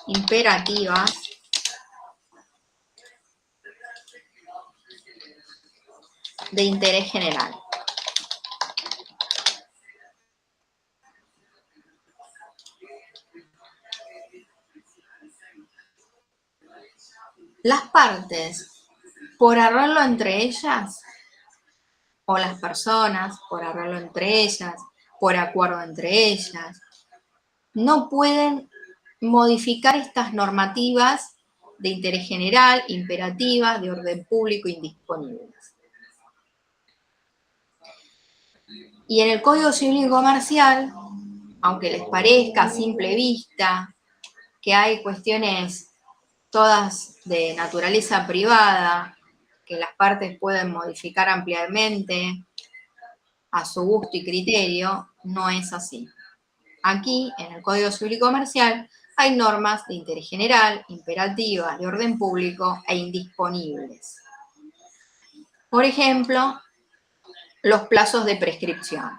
imperativas de interés general. Las partes, por arreglo entre ellas, o las personas, por arreglo entre ellas, por acuerdo entre ellas. No pueden modificar estas normativas de interés general, imperativas, de orden público, indisponibles. Y en el Código Civil y Comercial, aunque les parezca a simple vista que hay cuestiones todas de naturaleza privada, que las partes pueden modificar ampliamente a su gusto y criterio, no es así. Aquí, en el Código Civil y Comercial, hay normas de interés general, imperativas, de orden público e indisponibles. Por ejemplo, los plazos de prescripción.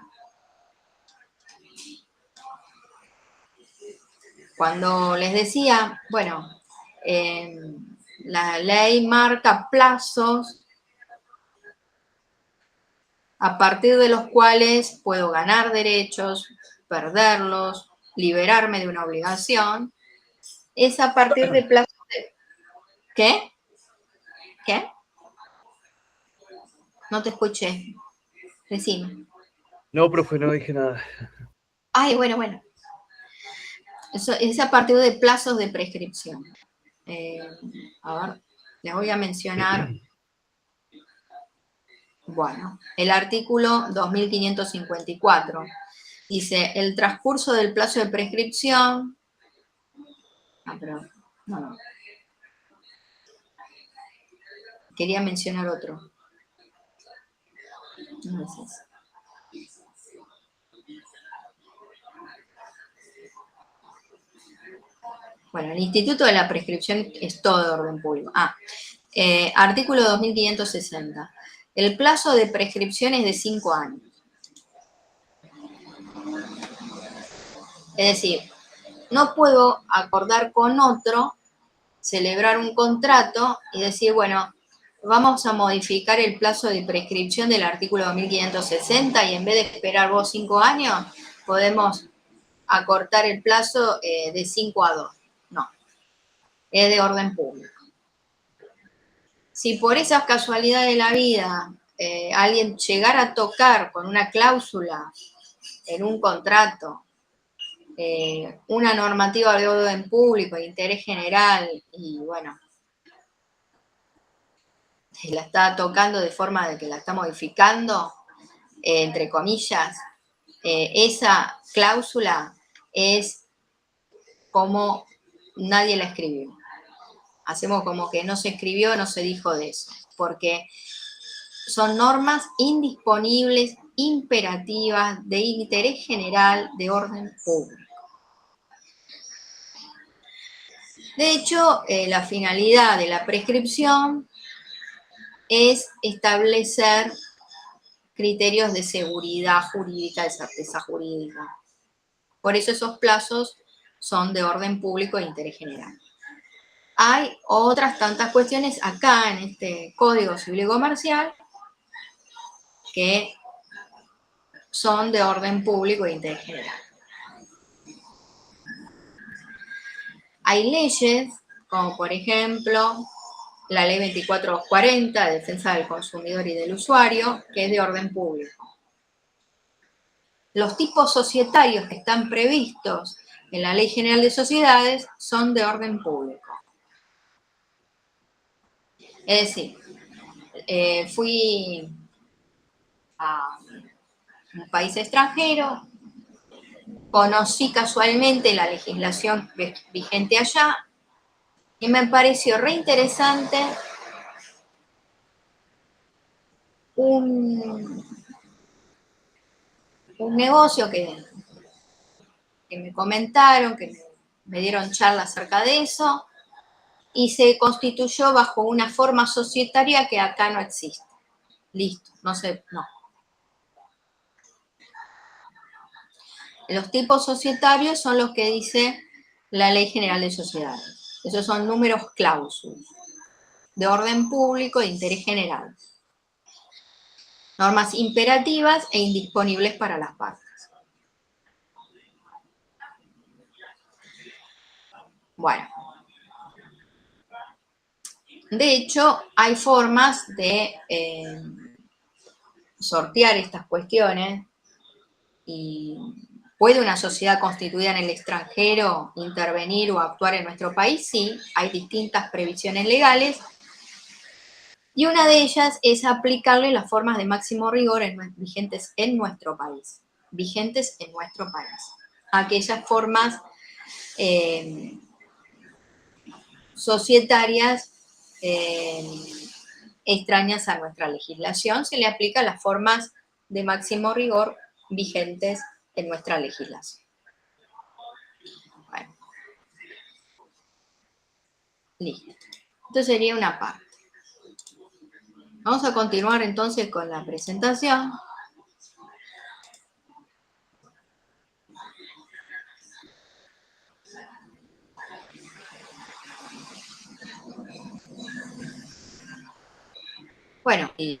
Cuando les decía, bueno, la ley marca plazos a partir de los cuales puedo ganar derechos, perderlos, liberarme de una obligación, es a partir de plazos de... ¿Qué? ¿Qué? No te escuché. Decime. No, profe, no dije nada. Ay, bueno. Eso es a partir de plazos de prescripción. A ver, les voy a mencionar. Bueno, el artículo 2554 dice, el transcurso del plazo de prescripción... pero no. Quería mencionar otro. No es ese. Bueno, el Instituto de la Prescripción es todo de orden público. Artículo 2560. El plazo de prescripción es de 5 años. Es decir, no puedo acordar con otro, celebrar un contrato y decir, bueno, vamos a modificar el plazo de prescripción del artículo 2560 y en vez de esperar vos 5 años, podemos acortar el plazo de 5 a 2. No, es de orden público. Si por esas casualidades de la vida alguien llegara a tocar con una cláusula en un contrato, una normativa de orden público, de interés general, y bueno, la está tocando de forma de que la está modificando, entre comillas, esa cláusula es como nadie la escribió. Hacemos como que no se escribió, no se dijo de eso, porque son normas indisponibles, imperativas, de interés general, de orden público. De hecho, la finalidad de la prescripción es establecer criterios de seguridad jurídica, de certeza jurídica. Por eso esos plazos son de orden público e interés general. Hay otras tantas cuestiones acá en este Código Civil y Comercial que son de orden público e interés general. Hay leyes, como por ejemplo la Ley 2440 de Defensa del Consumidor y del Usuario, que es de orden público. Los tipos societarios que están previstos en la Ley General de Sociedades son de orden público. Es decir, fui a un país extranjero, conocí casualmente la legislación vigente allá y me pareció reinteresante un negocio que me comentaron, que me dieron charla acerca de eso, y se constituyó bajo una forma societaria que acá no existe. Listo, no. Los tipos societarios son los que dice la Ley General de Sociedades. Esos son números clausus, de orden público e interés general. Normas imperativas e indisponibles para las partes. Bueno. De hecho, hay formas de sortear estas cuestiones y ¿puede una sociedad constituida en el extranjero intervenir o actuar en nuestro país? Sí, hay distintas previsiones legales y una de ellas es aplicarle las formas de máximo rigor vigentes en nuestro país. Vigentes en nuestro país. Aquellas formas societarias extrañas a nuestra legislación, se le aplica las formas de máximo rigor vigentes en nuestra legislación. Bueno, listo. Esto sería una parte. Vamos a continuar entonces con la presentación. Bueno, y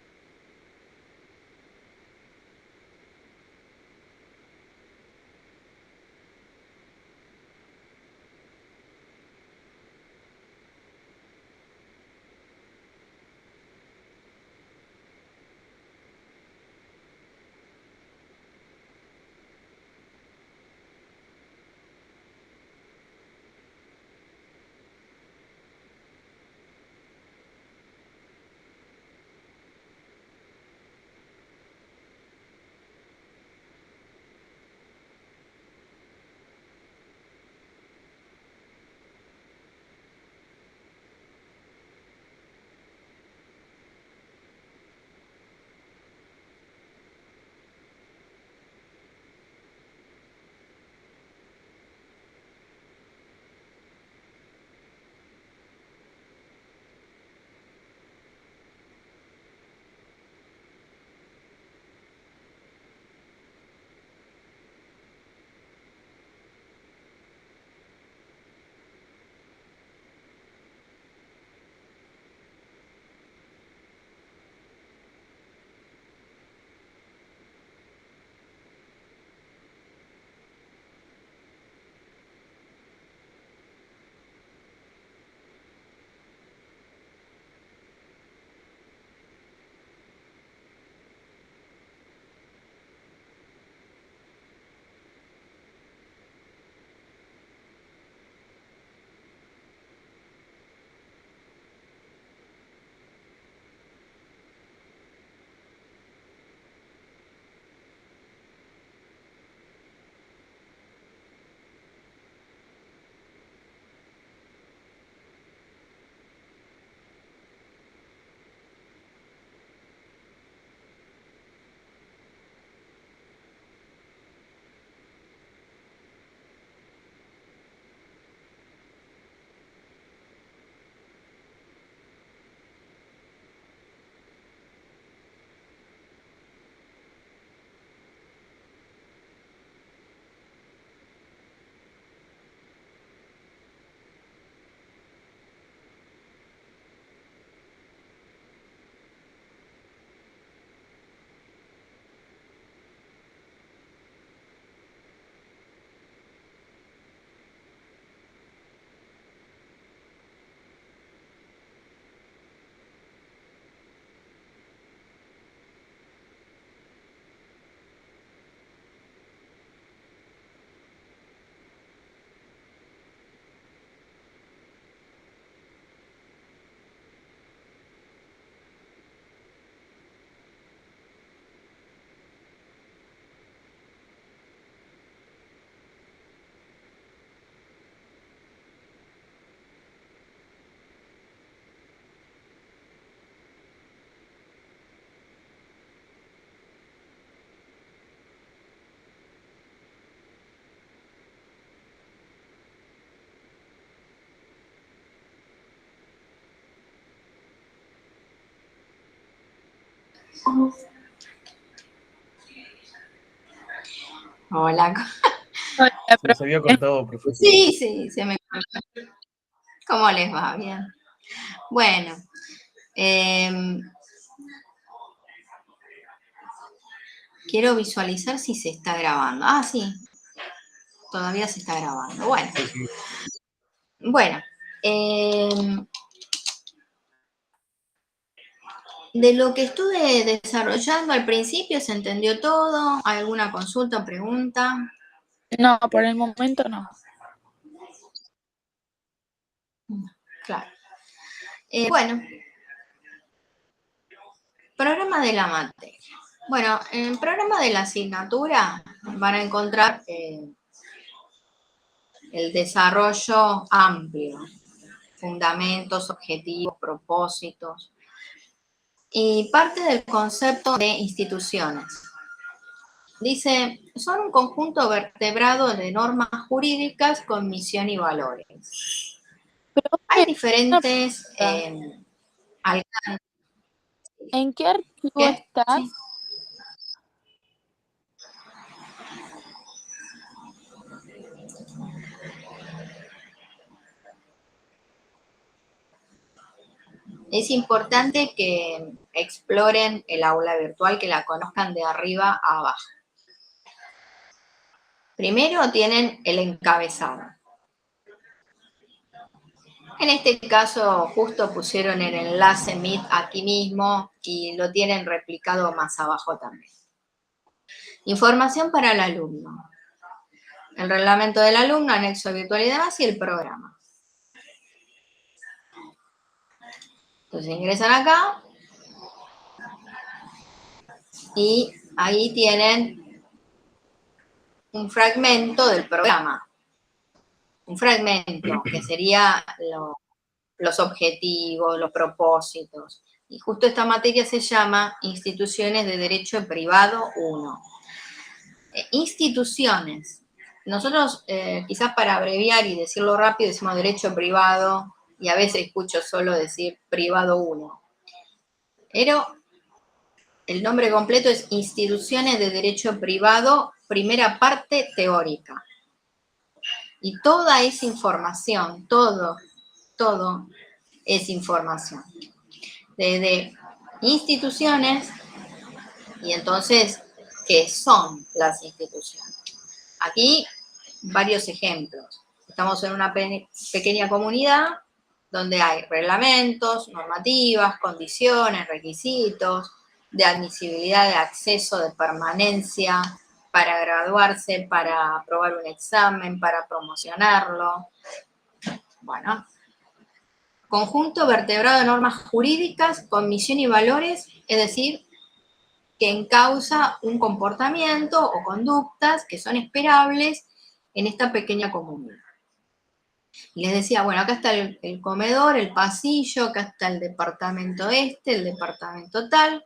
hola. Hola, Se nos había cortado, profe. Sí, sí, se me cortó. ¿Cómo les va? Bien. Bueno, quiero visualizar si se está grabando. Ah, sí, todavía se está grabando. Bueno, Sí, sí. bueno. De lo que estuve desarrollando al principio, ¿se entendió todo? ¿Alguna consulta o pregunta? No, por el momento no. Claro. Bueno, programa de la materia. Bueno, en el programa de la asignatura van a encontrar el desarrollo amplio, fundamentos, objetivos, propósitos, y parte del concepto de instituciones. Dice, son un conjunto vertebrado de normas jurídicas con misión y valores. Hay diferentes alcances. ¿En qué archivo ¿Qué? estás? Sí. Es importante que exploren el aula virtual, que la conozcan de arriba a abajo. Primero tienen el encabezado. En este caso justo pusieron el enlace Meet aquí mismo y lo tienen replicado más abajo también. Información para el alumno. El reglamento del alumno, anexo virtual y demás, y el programa. Entonces ingresan acá y ahí tienen un fragmento del programa. Un fragmento que sería los objetivos, los propósitos. Y justo esta materia se llama Instituciones de Derecho Privado 1. Instituciones. Nosotros, quizás para abreviar y decirlo rápido, decimos derecho privado, y a veces escucho solo decir privado 1. Pero el nombre completo es Instituciones de Derecho Privado, primera parte teórica. Y toda esa información, todo es información. Desde instituciones, y entonces, ¿qué son las instituciones? Aquí, varios ejemplos. Estamos en una pequeña comunidad donde hay reglamentos, normativas, condiciones, requisitos de admisibilidad, de acceso, de permanencia, para graduarse, para aprobar un examen, para promocionarlo. Bueno, conjunto vertebrado de normas jurídicas con misión y valores, es decir, que encausa un comportamiento o conductas que son esperables en esta pequeña comunidad. Y les decía, bueno, acá está el comedor, el pasillo, acá está el departamento este, el departamento tal,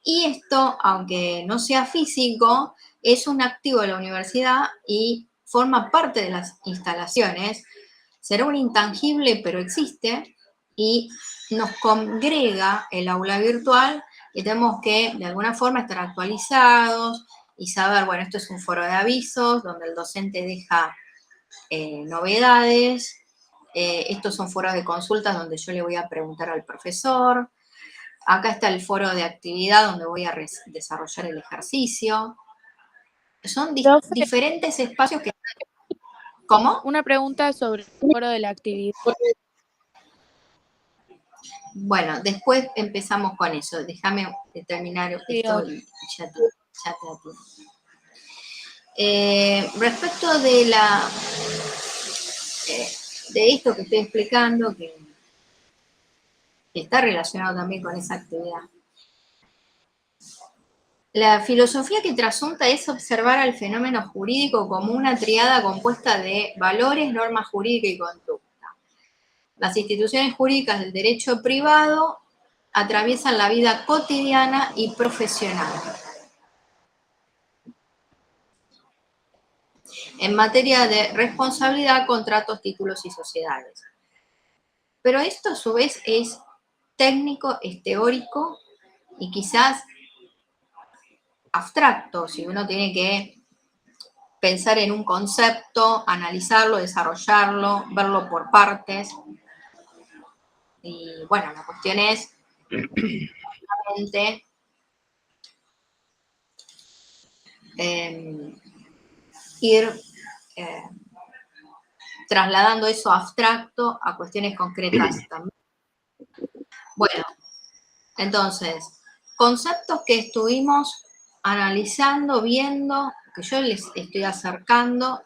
y esto, aunque no sea físico, es un activo de la universidad y forma parte de las instalaciones. Será un intangible, pero existe, y nos congrega el aula virtual, y tenemos que, de alguna forma, estar actualizados y saber, bueno, esto es un foro de avisos, donde el docente deja novedades, estos son foros de consultas donde yo le voy a preguntar al profesor, acá está el foro de actividad donde voy a desarrollar el ejercicio. Son diferentes espacios que... ¿Cómo? Una pregunta sobre el foro de la actividad. Bueno, después empezamos con eso. Déjame terminar esto y ya te atiendo. Respecto de de esto que estoy explicando, que está relacionado también con esa actividad. La filosofía que trasunta es observar al fenómeno jurídico como una triada compuesta de valores, normas jurídicas y conducta. Las instituciones jurídicas del derecho privado atraviesan la vida cotidiana y profesional. En materia de responsabilidad, contratos, títulos y sociedades. Pero esto a su vez es técnico, es teórico y quizás abstracto, si uno tiene que pensar en un concepto, analizarlo, desarrollarlo, verlo por partes. Y bueno, la cuestión es ir trasladando eso abstracto a cuestiones concretas también. Bueno, Entonces, conceptos que estuvimos analizando, viendo, que yo les estoy acercando,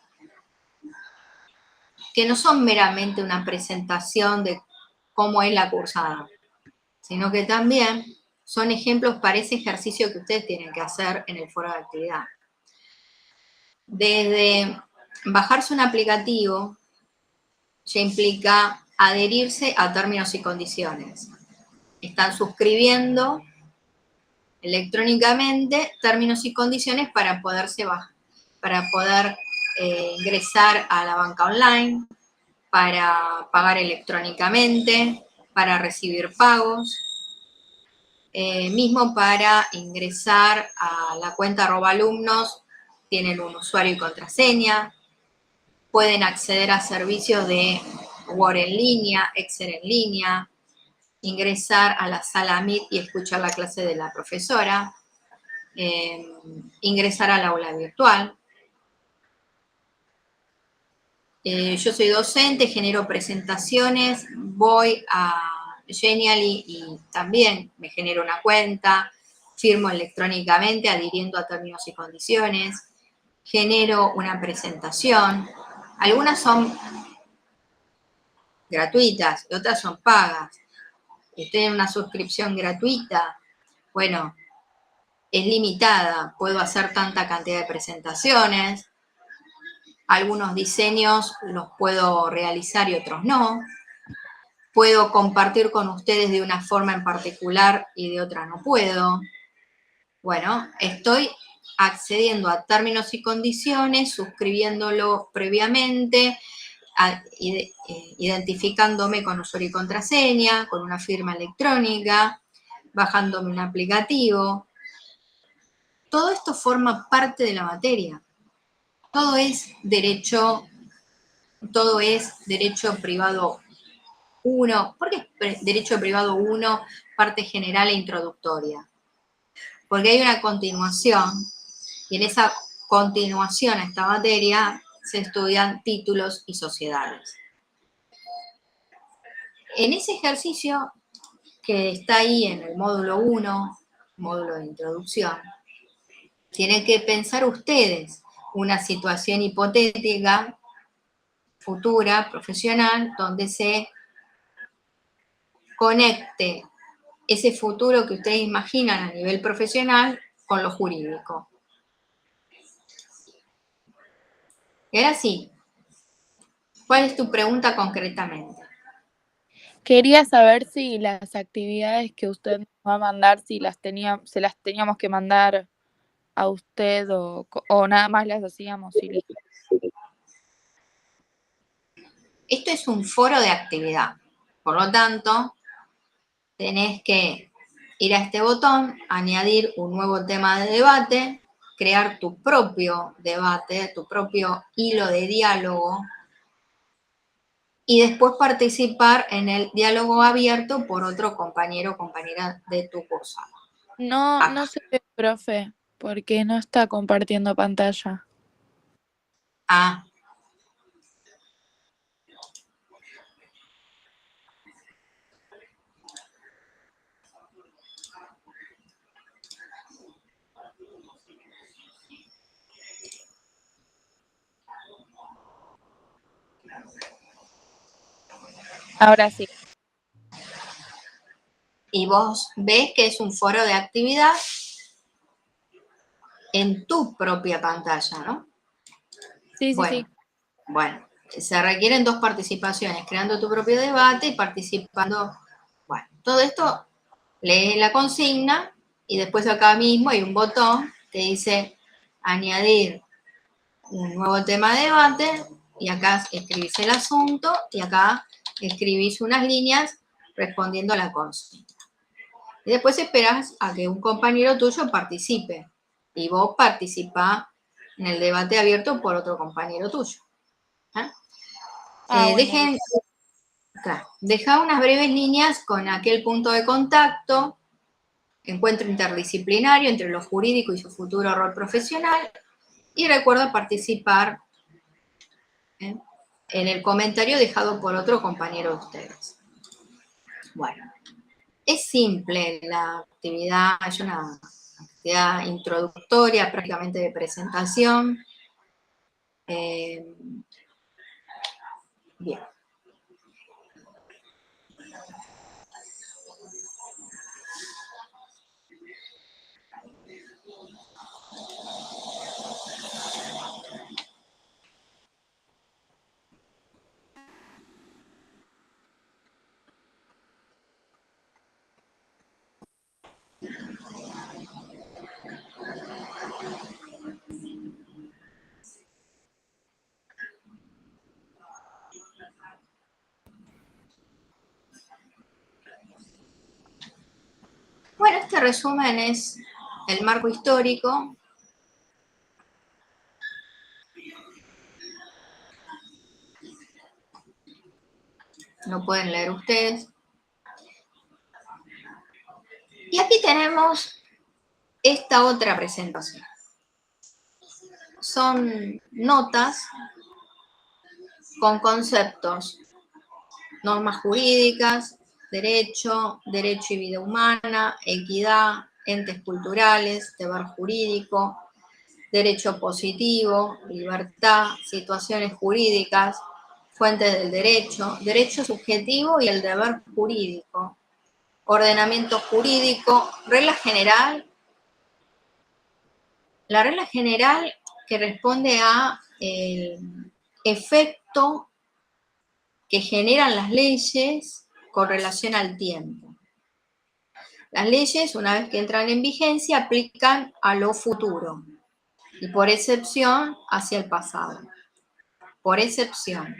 que no son meramente una presentación de cómo es la cursada, sino que también son ejemplos para ese ejercicio que ustedes tienen que hacer en el foro de actividad. Desde bajarse un aplicativo, ya implica adherirse a términos y condiciones. Están suscribiendo electrónicamente términos y condiciones para poder ingresar a la banca online, para pagar electrónicamente, para recibir pagos, mismo para ingresar a la cuenta @alumnos, tienen un usuario y contraseña, pueden acceder a servicios de Word en línea, Excel en línea, ingresar a la sala Meet y escuchar la clase de la profesora, ingresar al aula virtual. Yo soy docente, genero presentaciones, voy a Genially y también me genero una cuenta, firmo electrónicamente adhiriendo a términos y condiciones, genero una presentación. Algunas son gratuitas y otras son pagas. Estoy en una suscripción gratuita, bueno, es limitada, puedo hacer tanta cantidad de presentaciones, algunos diseños los puedo realizar y otros no, puedo compartir con ustedes de una forma en particular y de otra no puedo. Bueno, estoy accediendo a términos y condiciones, suscribiéndolo previamente, identificándome con usuario y contraseña, con una firma electrónica, bajándome un aplicativo. Todo esto forma parte de la materia. Todo es derecho privado 1. ¿Por qué derecho privado 1, parte general e introductoria? Porque hay una continuación, y en esa continuación a esta materia se estudian títulos y sociedades. En ese ejercicio que está ahí en el módulo 1, módulo de introducción, tienen que pensar ustedes una situación hipotética, futura, profesional, donde se conecte ese futuro que ustedes imaginan a nivel profesional con lo jurídico. Y ahora sí, ¿cuál es tu pregunta concretamente? Quería saber si las actividades que usted nos va a mandar, se las teníamos que mandar a usted o nada más las hacíamos y listo. Esto es un foro de actividad, por lo tanto, tenés que ir a este botón, añadir un nuevo tema de debate, crear tu propio debate, tu propio hilo de diálogo, y después participar en el diálogo abierto por otro compañero o compañera de tu curso. No se ve, profe, porque no está compartiendo pantalla. Ah. Ahora sí. Y vos ves que es un foro de actividad en tu propia pantalla, ¿no? Sí. Bueno, se requieren 2 participaciones, creando tu propio debate y participando. Bueno, todo esto lees la consigna y después acá mismo hay un botón que dice añadir un nuevo tema de debate y acá escribís el asunto y acá escribís unas líneas respondiendo a la consigna. Y después esperás a que un compañero tuyo participe y vos participás en el debate abierto por otro compañero tuyo. Bueno. Deja unas breves líneas con aquel punto de contacto, encuentro interdisciplinario entre lo jurídico y su futuro rol profesional, y recuerda participar en el comentario dejado por otro compañero de ustedes. Bueno, Es simple la actividad, es una actividad introductoria, prácticamente de presentación. Bien. Bueno, este resumen es el marco histórico. Lo pueden leer ustedes. Y aquí tenemos esta otra presentación. Son notas con conceptos, normas jurídicas, derecho, derecho y vida humana, equidad, entes culturales, deber jurídico, derecho positivo, libertad, situaciones jurídicas, fuentes del derecho, derecho subjetivo y el deber jurídico, ordenamiento jurídico, regla general. La regla general que responde a el efecto que generan las leyes con relación al tiempo. Las leyes, una vez que entran en vigencia, aplican a lo futuro y por excepción hacia el pasado. Por excepción.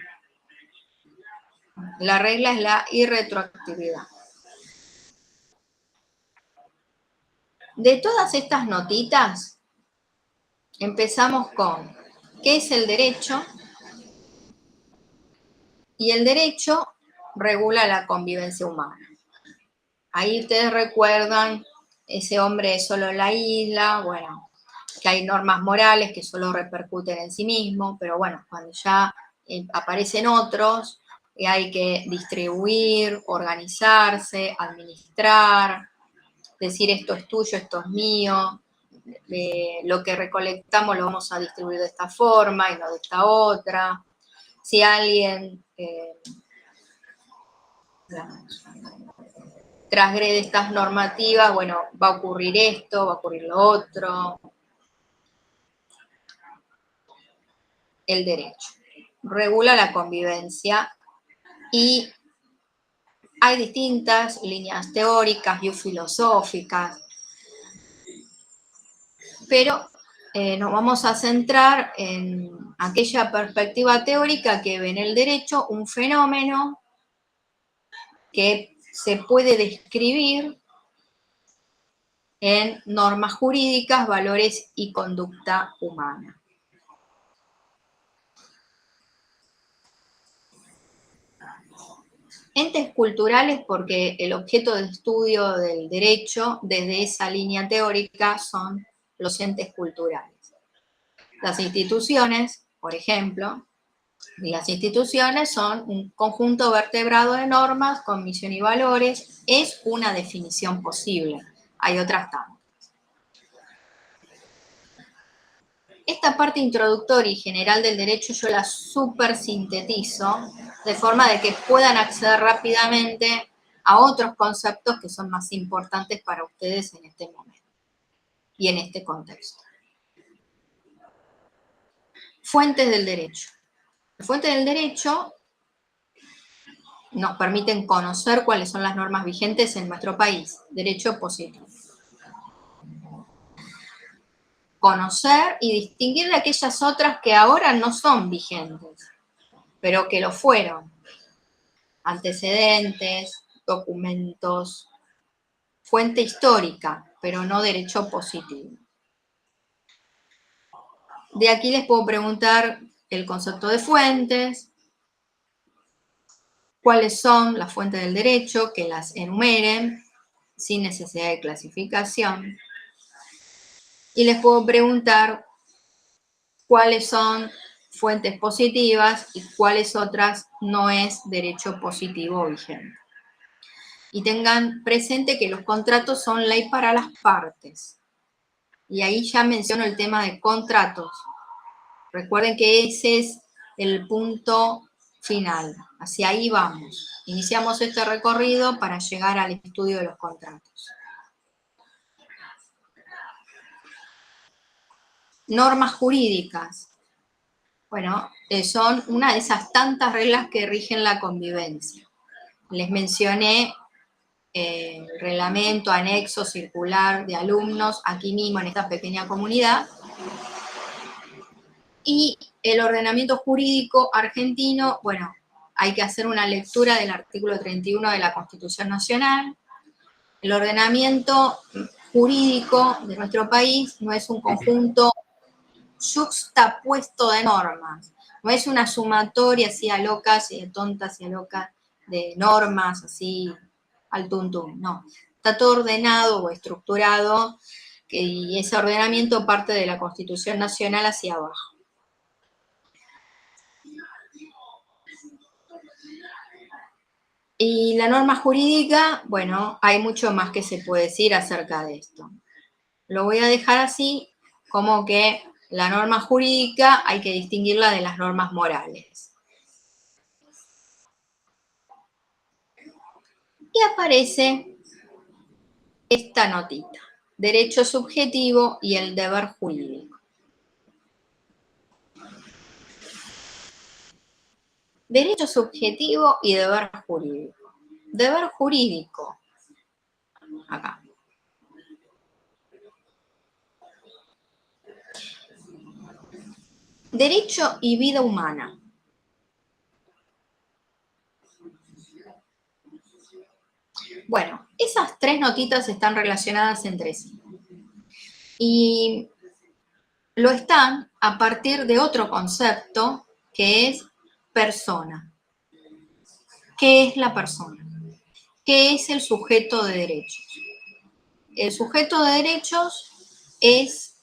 La regla es la irretroactividad. De todas estas notitas, empezamos con ¿qué es el derecho? Y el derecho regula la convivencia humana. Ahí ustedes recuerdan ese hombre solo en la isla, bueno, que hay normas morales que solo repercuten en sí mismo, pero bueno, cuando ya aparecen otros, hay que distribuir, organizarse, administrar, decir esto es tuyo, esto es mío, lo que recolectamos lo vamos a distribuir de esta forma y no de esta otra. Si alguien transgrede estas normativas, bueno, va a ocurrir esto, va a ocurrir lo otro. El derecho regula la convivencia y hay distintas líneas teóricas y filosóficas, pero nos vamos a centrar en aquella perspectiva teórica que ve en el derecho un fenómeno que se puede describir en normas jurídicas, valores y conducta humana. Entes culturales, porque el objeto de estudio del derecho desde esa línea teórica son los entes culturales. Las instituciones, por ejemplo, las instituciones son un conjunto vertebrado de normas con misión y valores, es una definición posible, hay otras tantas. Esta parte introductoria y general del derecho yo la súper sintetizo de forma de que puedan acceder rápidamente a otros conceptos que son más importantes para ustedes en este momento y en este contexto. Fuentes del derecho. Las fuentes del derecho nos permiten conocer cuáles son las normas vigentes en nuestro país. Derecho positivo. Conocer y distinguir de aquellas otras que ahora no son vigentes, pero que lo fueron. Antecedentes, documentos, fuente histórica, pero no derecho positivo. De aquí les puedo preguntar el concepto de fuentes, cuáles son las fuentes del derecho, que las enumeren sin necesidad de clasificación. Y les puedo preguntar cuáles son fuentes positivas y cuáles otras no es derecho positivo vigente. y tengan presente que los contratos son ley para las partes. Y ahí ya menciono el tema de contratos. Recuerden que ese es el punto final. Hacia ahí vamos. Iniciamos este recorrido para llegar al estudio de los contratos. Normas jurídicas. Bueno, son una de esas tantas reglas que rigen la convivencia. Les mencioné el reglamento, anexo, circular de alumnos, aquí mismo en esta pequeña comunidad. Y el ordenamiento jurídico argentino, bueno, hay que hacer una lectura del artículo 31 de la Constitución Nacional. El ordenamiento jurídico de nuestro país no es un conjunto yuxtapuesto de normas, no es una sumatoria así a locas y de tontas y a locas de normas así al tuntún, no. Está todo ordenado o estructurado y ese ordenamiento parte de la Constitución Nacional hacia abajo. Y la norma jurídica, bueno, hay mucho más que se puede decir acerca de esto. Lo voy a dejar así, como que la norma jurídica hay que distinguirla de las normas morales. Y aparece esta notita, derecho subjetivo y el deber jurídico. Derecho subjetivo y deber jurídico. Deber jurídico, acá. Derecho y vida humana. Bueno, esas tres notitas están relacionadas entre sí. Y lo están a partir de otro concepto que es persona. ¿Qué es la persona? ¿Qué es el sujeto de derechos? El sujeto de derechos es,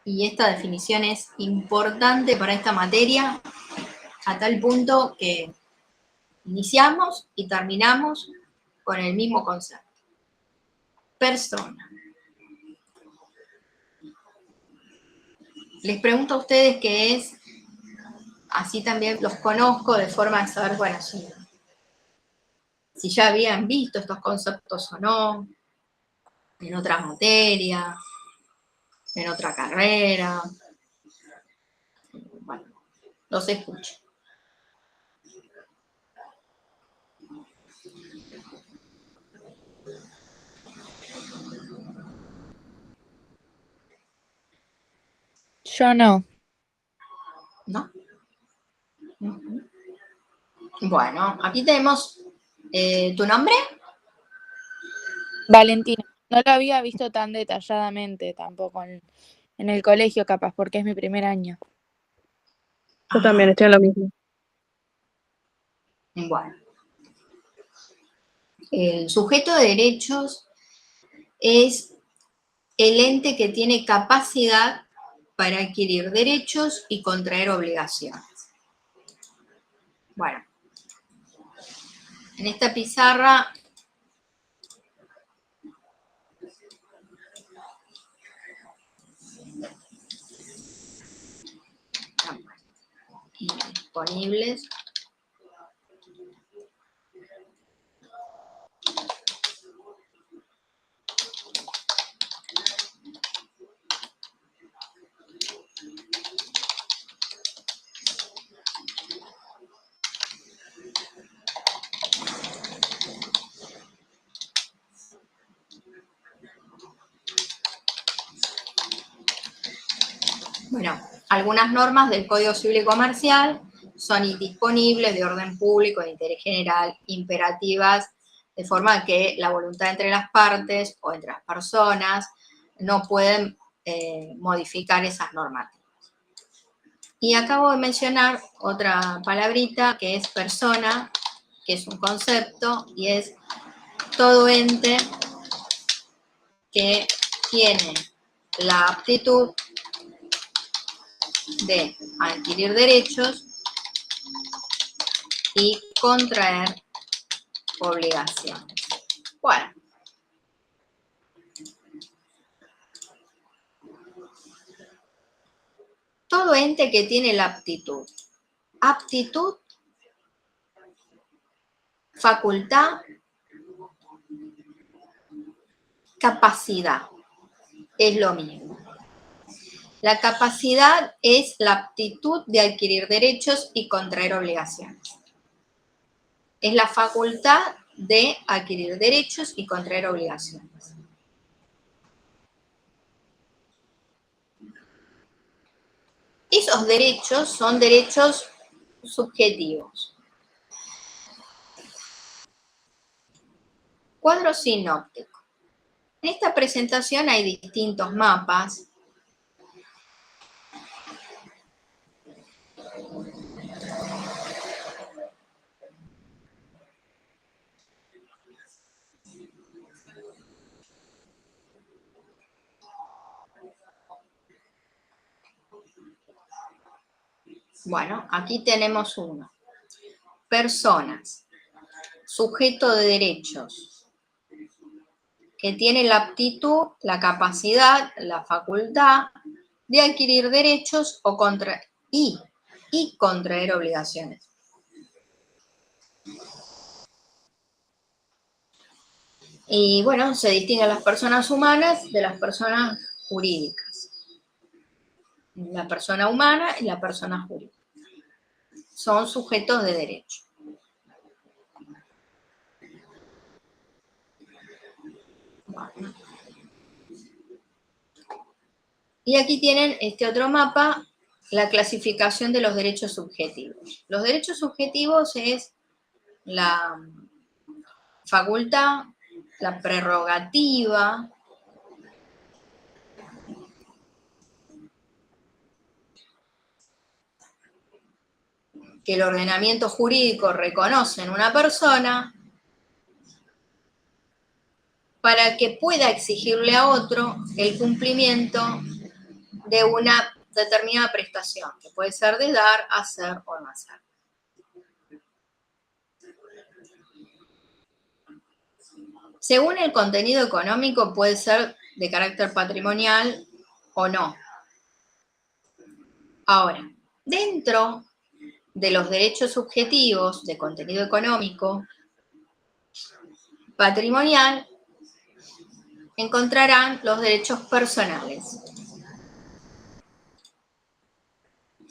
y esta definición es importante para esta materia, a tal punto que iniciamos y terminamos con el mismo concepto. Persona. Les pregunto a ustedes qué es, así también los conozco de forma de saber, bueno, si ya habían visto estos conceptos o no, en otra materia, en otra carrera. Bueno, los escucho. Yo no. ¿No? Bueno, aquí tenemos tu nombre. Valentina. No lo había visto tan detalladamente tampoco en el colegio, capaz, porque es mi primer año. Yo también estoy en lo mismo. Bueno. El sujeto de derechos es el ente que tiene capacidad para adquirir derechos y contraer obligaciones. Bueno, en esta pizarra disponibles. Bueno, algunas normas del Código Civil y Comercial son indisponibles, de orden público, de interés general, imperativas, de forma que la voluntad entre las partes o entre las personas no pueden modificar esas normativas. Y acabo de mencionar otra palabrita que es persona, que es un concepto y es todo ente que tiene la aptitud de adquirir derechos y contraer obligaciones. Bueno. Todo ente que tiene la aptitud, facultad, capacidad, es lo mismo. La capacidad es la aptitud de adquirir derechos y contraer obligaciones. Es la facultad de adquirir derechos y contraer obligaciones. Esos derechos son derechos subjetivos. Cuadro sinóptico. En esta presentación hay distintos mapas. Bueno, aquí tenemos uno. Personas, sujeto de derechos, que tiene la aptitud, la capacidad, la facultad de adquirir derechos y contraer obligaciones. Y bueno, se distinguen las personas humanas de las personas jurídicas. La persona humana y la persona jurídica. Son sujetos de derecho. Bueno. Y aquí tienen este otro mapa, la clasificación de los derechos subjetivos. Los derechos subjetivos es la facultad, la prerrogativa, que el ordenamiento jurídico reconoce en una persona para que pueda exigirle a otro el cumplimiento de una determinada prestación, que puede ser de dar, hacer o no hacer. Según el contenido económico, puede ser de carácter patrimonial o no. Ahora, dentro de los derechos subjetivos de contenido económico, patrimonial, encontrarán los derechos personales.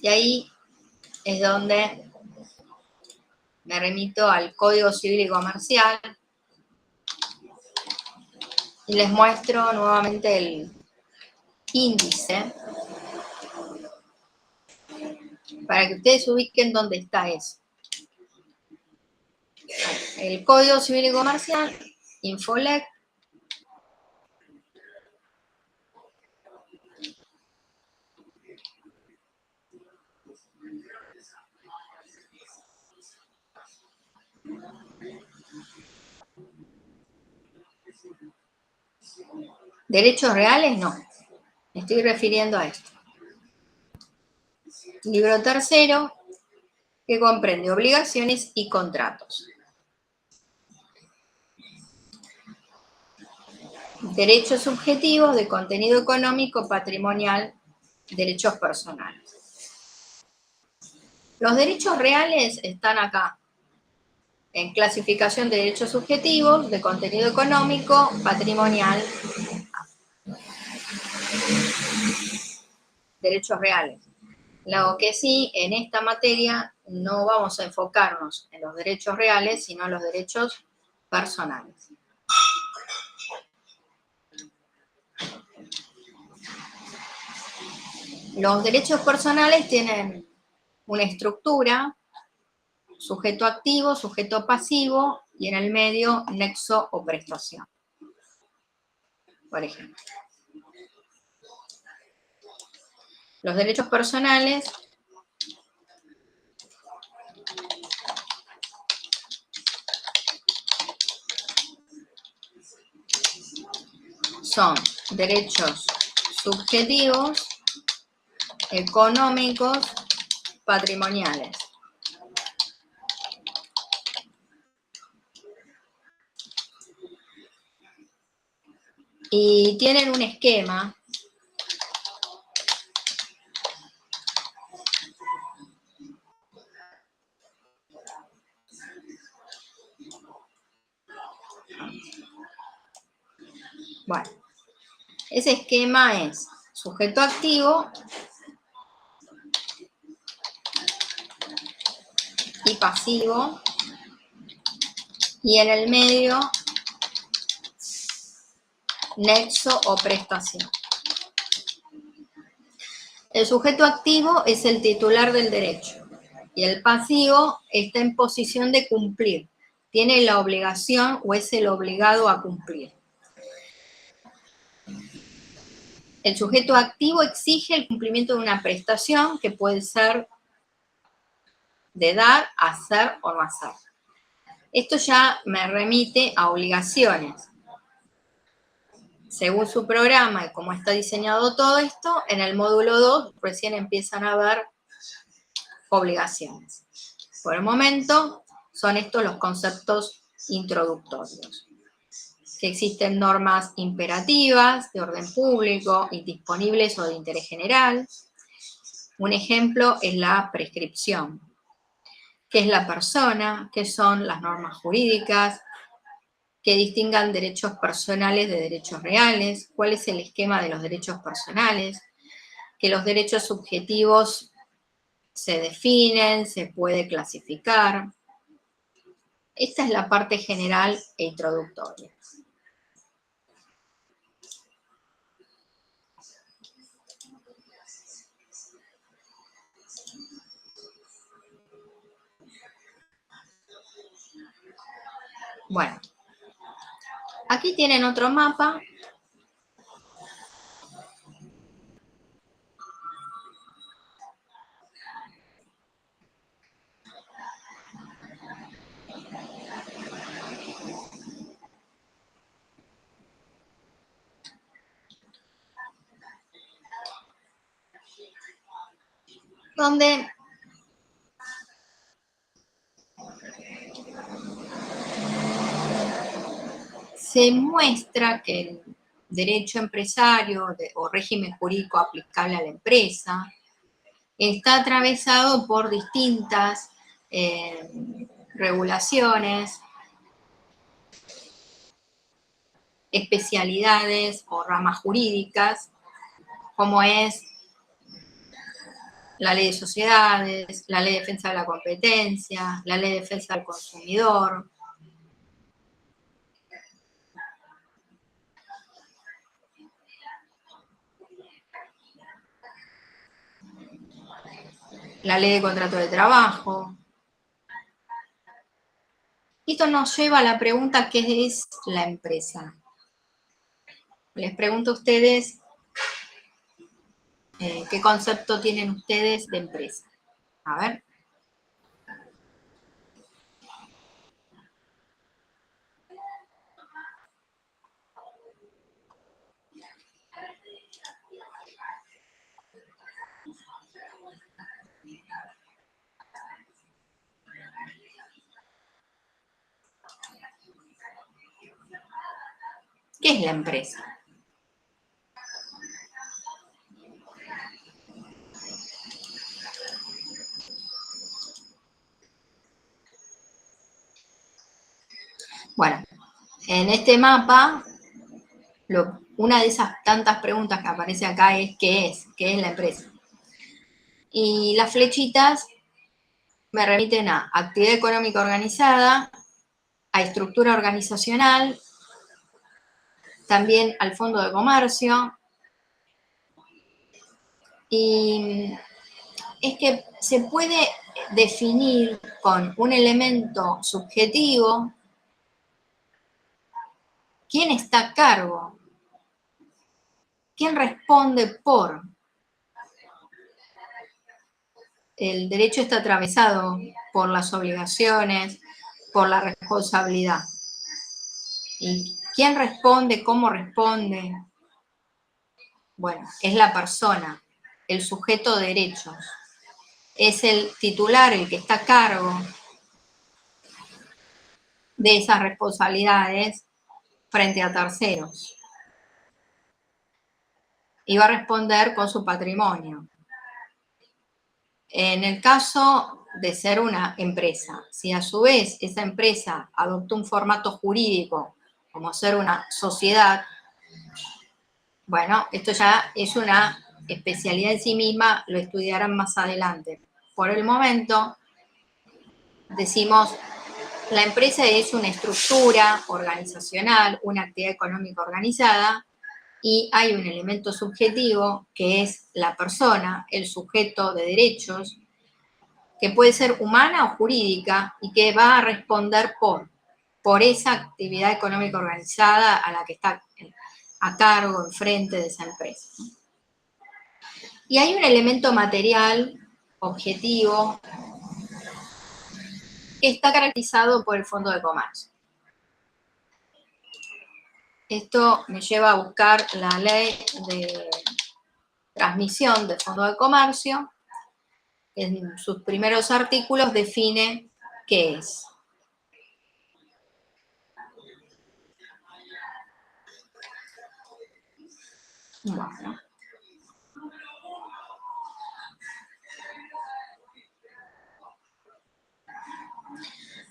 Y ahí es donde me remito al Código Civil y Comercial y les muestro nuevamente el índice para que ustedes ubiquen dónde está eso. El Código Civil y Comercial, Infolec, derechos reales no, me estoy refiriendo a esto. Libro tercero, que comprende obligaciones y contratos. Derechos subjetivos de contenido económico, patrimonial, derechos personales. Los derechos reales están acá, en clasificación de derechos subjetivos de contenido económico, patrimonial, derechos reales. Lo que sí, en esta materia no vamos a enfocarnos en los derechos reales, sino en los derechos personales. Los derechos personales tienen una estructura, sujeto activo, sujeto pasivo, y en el medio nexo o prestación. Por ejemplo. Los derechos personales son derechos subjetivos, económicos, patrimoniales. Y tienen un esquema bueno, ese esquema es sujeto activo y pasivo, y en el medio nexo o prestación. El sujeto activo es el titular del derecho y el pasivo está en posición de cumplir, tiene la obligación o es el obligado a cumplir. El sujeto activo exige el cumplimiento de una prestación que puede ser de dar, hacer o no hacer. Esto ya me remite a obligaciones. Según su programa y cómo está diseñado todo esto, en el módulo 2 recién empiezan a haber obligaciones. Por el momento son estos los conceptos introductorios. Que existen normas imperativas de orden público, indisponibles o de interés general. Un ejemplo es la prescripción. ¿Qué es la persona? ¿Qué son las normas jurídicas? Que distingan derechos personales de derechos reales, cuál es el esquema de los derechos personales, que los derechos subjetivos se definen, se puede clasificar. Esta es la parte general e introductoria. Bueno, aquí tienen otro mapa. Donde se muestra que el derecho empresario o régimen jurídico aplicable a la empresa está atravesado por distintas regulaciones, especialidades o ramas jurídicas, como es la ley de sociedades, la ley de defensa de la competencia, la ley de defensa del consumidor. La ley de contrato de trabajo. Esto nos lleva a la pregunta, ¿qué es la empresa? Les pregunto a ustedes, ¿qué concepto tienen ustedes de empresa? A ver. ¿Qué es la empresa? Bueno, en este mapa, una de esas tantas preguntas que aparece acá es ¿qué es? ¿Qué es la empresa? Y las flechitas me remiten a actividad económica organizada, a estructura organizacional, también al fondo de comercio. Y es que se puede definir con un elemento subjetivo quién está a cargo, quién responde por. El derecho está atravesado por las obligaciones, por la responsabilidad. ¿Y quién responde? ¿Cómo responde? Bueno, es la persona, el sujeto de derechos. Es el titular, el que está a cargo de esas responsabilidades frente a terceros. y va a responder con su patrimonio. En el caso de ser una empresa, si a su vez esa empresa adoptó un formato jurídico como ser una sociedad, bueno, esto ya es una especialidad en sí misma, lo estudiarán más adelante. Por el momento, decimos, la empresa es una estructura organizacional, una actividad económica organizada, y hay un elemento subjetivo que es la persona, el sujeto de derechos, que puede ser humana o jurídica y que va a responder por esa actividad económica organizada a la que está a cargo, enfrente de esa empresa. Y hay un elemento material, objetivo, que está caracterizado por el Fondo de Comercio. Esto me lleva a buscar la ley de transmisión del Fondo de Comercio. En sus primeros artículos define qué es. Bueno.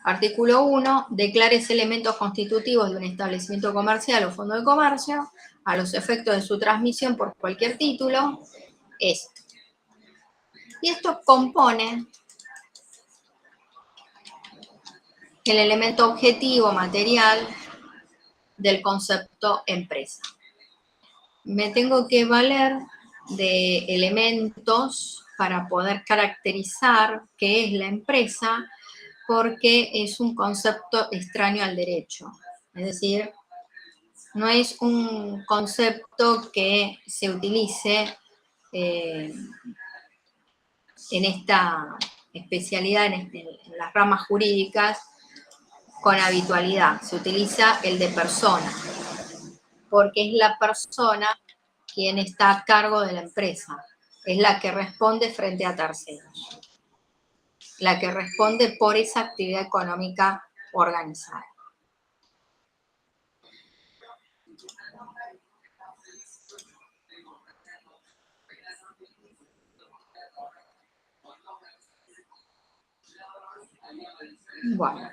Artículo 1. Declares elementos constitutivos de un establecimiento comercial o fondo de comercio a los efectos de su transmisión por cualquier título. Esto. Y esto compone el elemento objetivo material del concepto empresa. Me tengo que valer de elementos para poder caracterizar qué es la empresa, porque es un concepto extraño al derecho. Es decir, no es un concepto que se utilice en esta especialidad, en las ramas jurídicas, con habitualidad. Se utiliza el de persona, porque es la persona quien está a cargo de la empresa. Es la que responde frente a terceros. La que responde por esa actividad económica organizada. Bueno.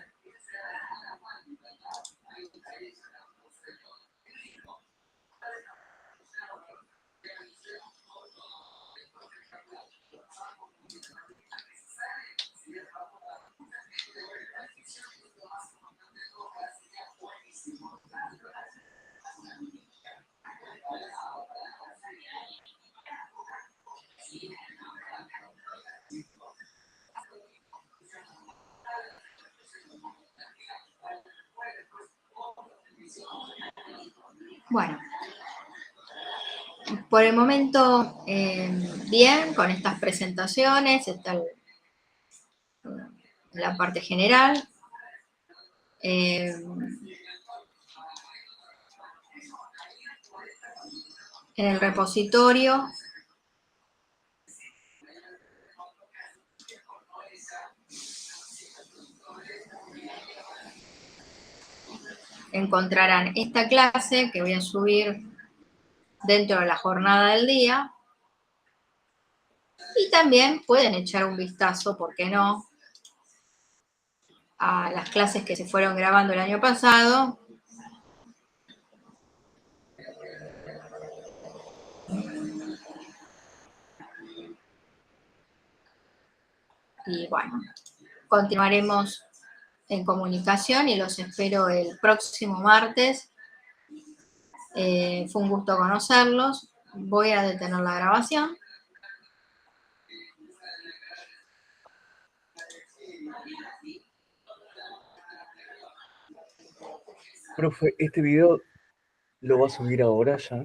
Bueno, por el momento, bien, con estas presentaciones, está la parte general. En el repositorio encontrarán esta clase que voy a subir dentro de la jornada del día. Y también pueden echar un vistazo, ¿por qué no?, a las clases que se fueron grabando el año pasado. Y bueno, continuaremos en comunicación y los espero el próximo martes. Fue un gusto conocerlos. Voy a detener la grabación. Profe, ¿este video lo va a subir ahora ya?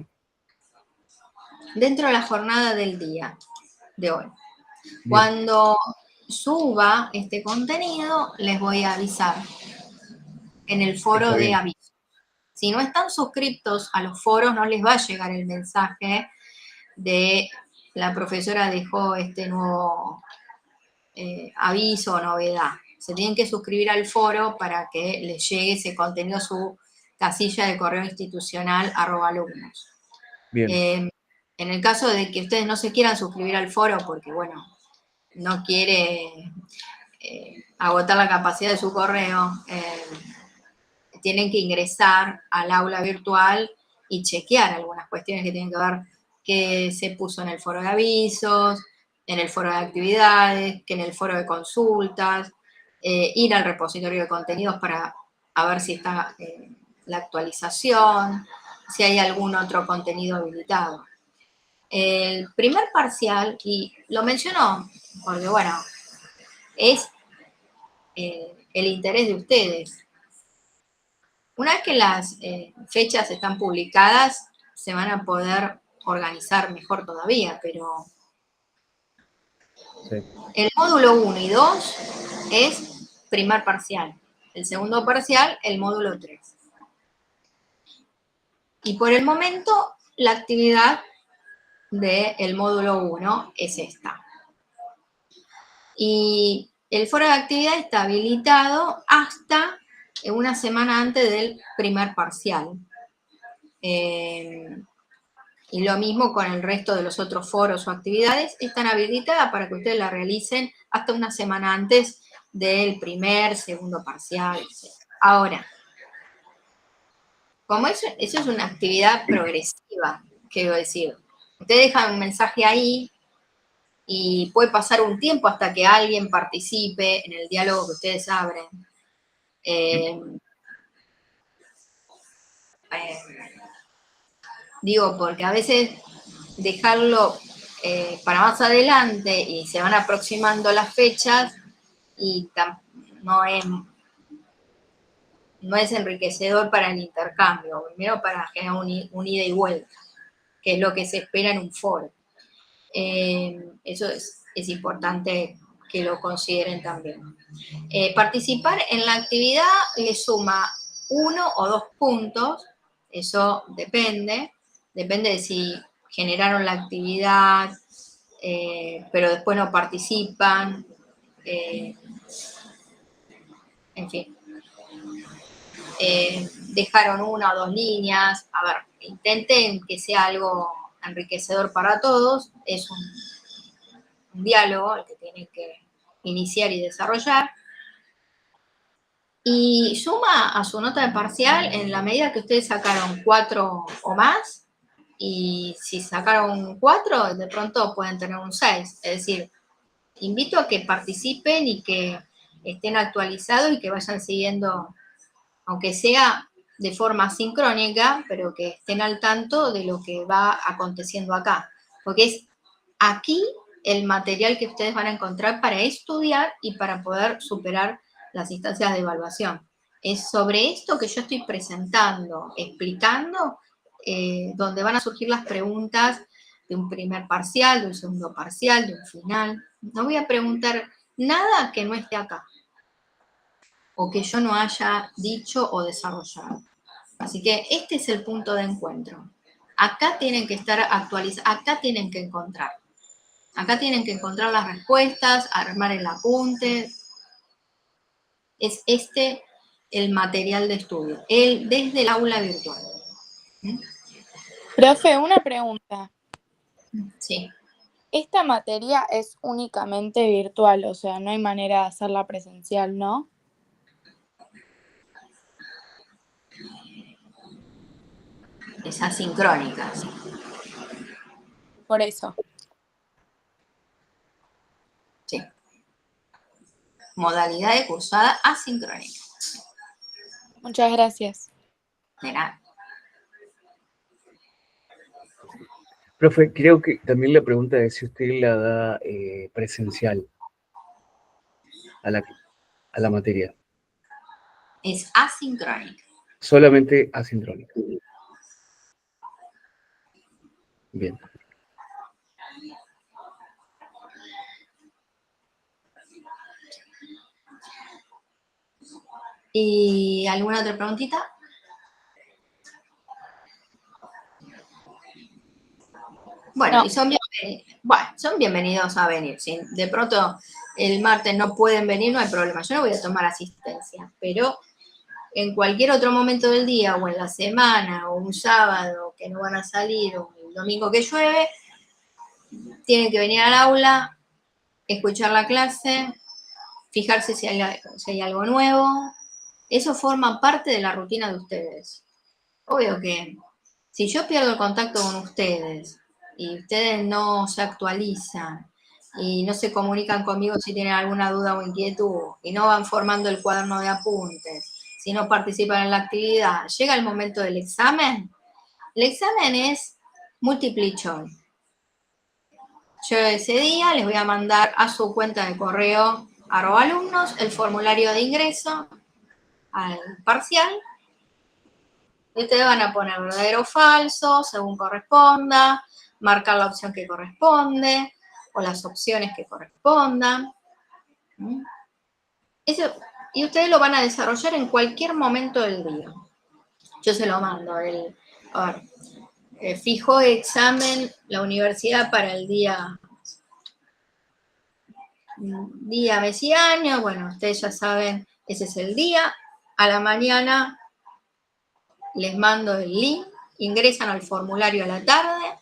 Dentro de la jornada del día de hoy. Bien. Cuando suba este contenido, les voy a avisar en el foro de aviso. Si no están suscriptos a los foros, no les va a llegar el mensaje de la profesora dejó este nuevo aviso o novedad. Se tienen que suscribir al foro para que les llegue ese contenido a su casilla de correo institucional @alumnos. Bien. En el caso de que ustedes no se quieran suscribir al foro porque, bueno, no quiere agotar la capacidad de su correo, tienen que ingresar al aula virtual y chequear algunas cuestiones que tienen que ver qué se puso en el foro de avisos, en el foro de actividades, que en el foro de consultas, ir al repositorio de contenidos para ver si está la actualización, si hay algún otro contenido habilitado. El primer parcial, y lo menciono porque, bueno, es el interés de ustedes. Una vez que las fechas están publicadas, se van a poder organizar mejor todavía, pero Sí. el módulo 1 y 2 es primer parcial. El segundo parcial, el módulo 3. Y por el momento, la actividad del módulo 1 es esta. Y el foro de actividad está habilitado hasta una semana antes del primer parcial. Y lo mismo con el resto de los otros foros o actividades, están habilitadas para que ustedes la realicen hasta una semana antes del primer, segundo parcial, etc. Ahora, como eso es una actividad progresiva, quiero decir, ustedes dejan un mensaje ahí y puede pasar un tiempo hasta que alguien participe en el diálogo que ustedes abren. Digo, porque a veces dejarlo para más adelante y se van aproximando las fechas y no es enriquecedor para el intercambio, primero para generar un ida y vuelta, que es lo que se espera en un foro. Eso es importante que lo consideren también. Participar en la actividad le suma 1 o 2 puntos, eso depende de si generaron la actividad, pero después no participan, en fin. Dejaron 1 o 2 líneas, a ver, intenten que sea algo enriquecedor para todos, es un diálogo el que tienen que iniciar y desarrollar, y suma a su nota de parcial en la medida que ustedes sacaron 4 o más, y si sacaron 4, de pronto pueden tener un 6, es decir, invito a que participen y que estén actualizados y que vayan siguiendo, aunque sea de forma sincrónica, pero que estén al tanto de lo que va aconteciendo acá, porque es aquí el material que ustedes van a encontrar para estudiar y para poder superar las instancias de evaluación. Es sobre esto que yo estoy presentando, explicando, donde van a surgir las preguntas de un primer parcial, de un segundo parcial, de un final. No voy a preguntar nada que no esté acá, o que yo no haya dicho o desarrollado. Así que este es el punto de encuentro. Acá tienen que estar actualizados, acá tienen que encontrar. Acá tienen que encontrar las respuestas, armar el apunte. Es este el material de estudio, desde el aula virtual. Profe, una pregunta. Sí. Esta materia es únicamente virtual, o sea, no hay manera de hacerla presencial, ¿no? Es asincrónica, sí. Por eso. Sí. Modalidad de cursada asincrónica. Muchas gracias. De nada. Profe, creo que también la pregunta es si usted la da presencial a la materia. Es asincrónica. Solamente asincrónica. Bien. ¿Y alguna otra preguntita? Bueno, No. y son bienvenidos a venir. Si de pronto el martes no pueden venir, no hay problema. Yo no voy a tomar asistencia, pero en cualquier otro momento del día o en la semana o un sábado que no van a salir o el domingo que llueve, tienen que venir al aula, escuchar la clase, fijarse si hay algo nuevo. Eso forma parte de la rutina de ustedes. Obvio que si yo pierdo el contacto con ustedes y ustedes no se actualizan y no se comunican conmigo si tienen alguna duda o inquietud y no van formando el cuaderno de apuntes, si no participan en la actividad, llega el momento del examen. El examen es multiple choice. Yo ese día les voy a mandar a su cuenta de correo @alumnos el formulario de ingreso al parcial. Y ustedes van a poner verdadero o falso, según corresponda, marcar la opción que corresponde, o las opciones que correspondan. Eso, y ustedes lo van a desarrollar en cualquier momento del día. Yo se lo mando. Fijo examen la universidad para el día, mes y año. Bueno, ustedes ya saben, ese es el día. A la mañana les mando el link, ingresan al formulario a la tarde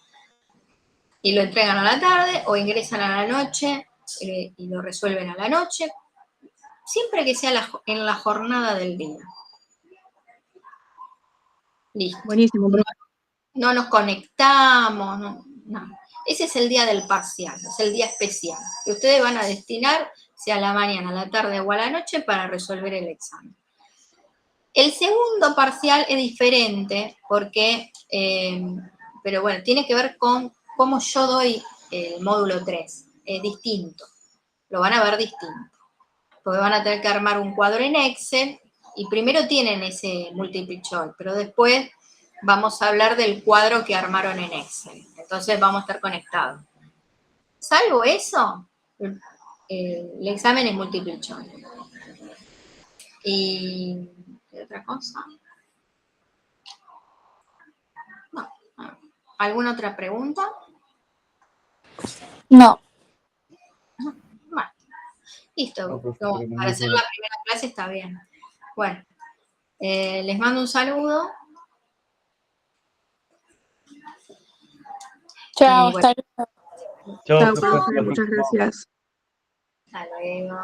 y lo entregan a la tarde, o ingresan a la noche y lo resuelven a la noche, siempre que sea en la jornada del día. Listo. Buenísimo, profe. No nos conectamos, no. Ese es el día del parcial, es el día especial, que ustedes van a destinar, sea a la mañana, a la tarde o a la noche, para resolver el examen. El segundo parcial es diferente porque, pero bueno, tiene que ver con cómo yo doy el módulo 3. Es distinto, lo van a ver distinto. Porque van a tener que armar un cuadro en Excel y primero tienen ese multiple choice, pero después vamos a hablar del cuadro que armaron en Excel. Entonces vamos a estar conectados. Salvo eso, el examen es multiple choice. ¿Y qué otra cosa? No. ¿Alguna otra pregunta? No. Bueno, listo. No, profe, No, pero para muy hacer bueno. la primera clase está bien. Bueno, les mando un saludo. Chao, Y bueno, hasta luego. Chao, Chao, profe, profe, hasta la muchas próxima. gracias. hasta luego.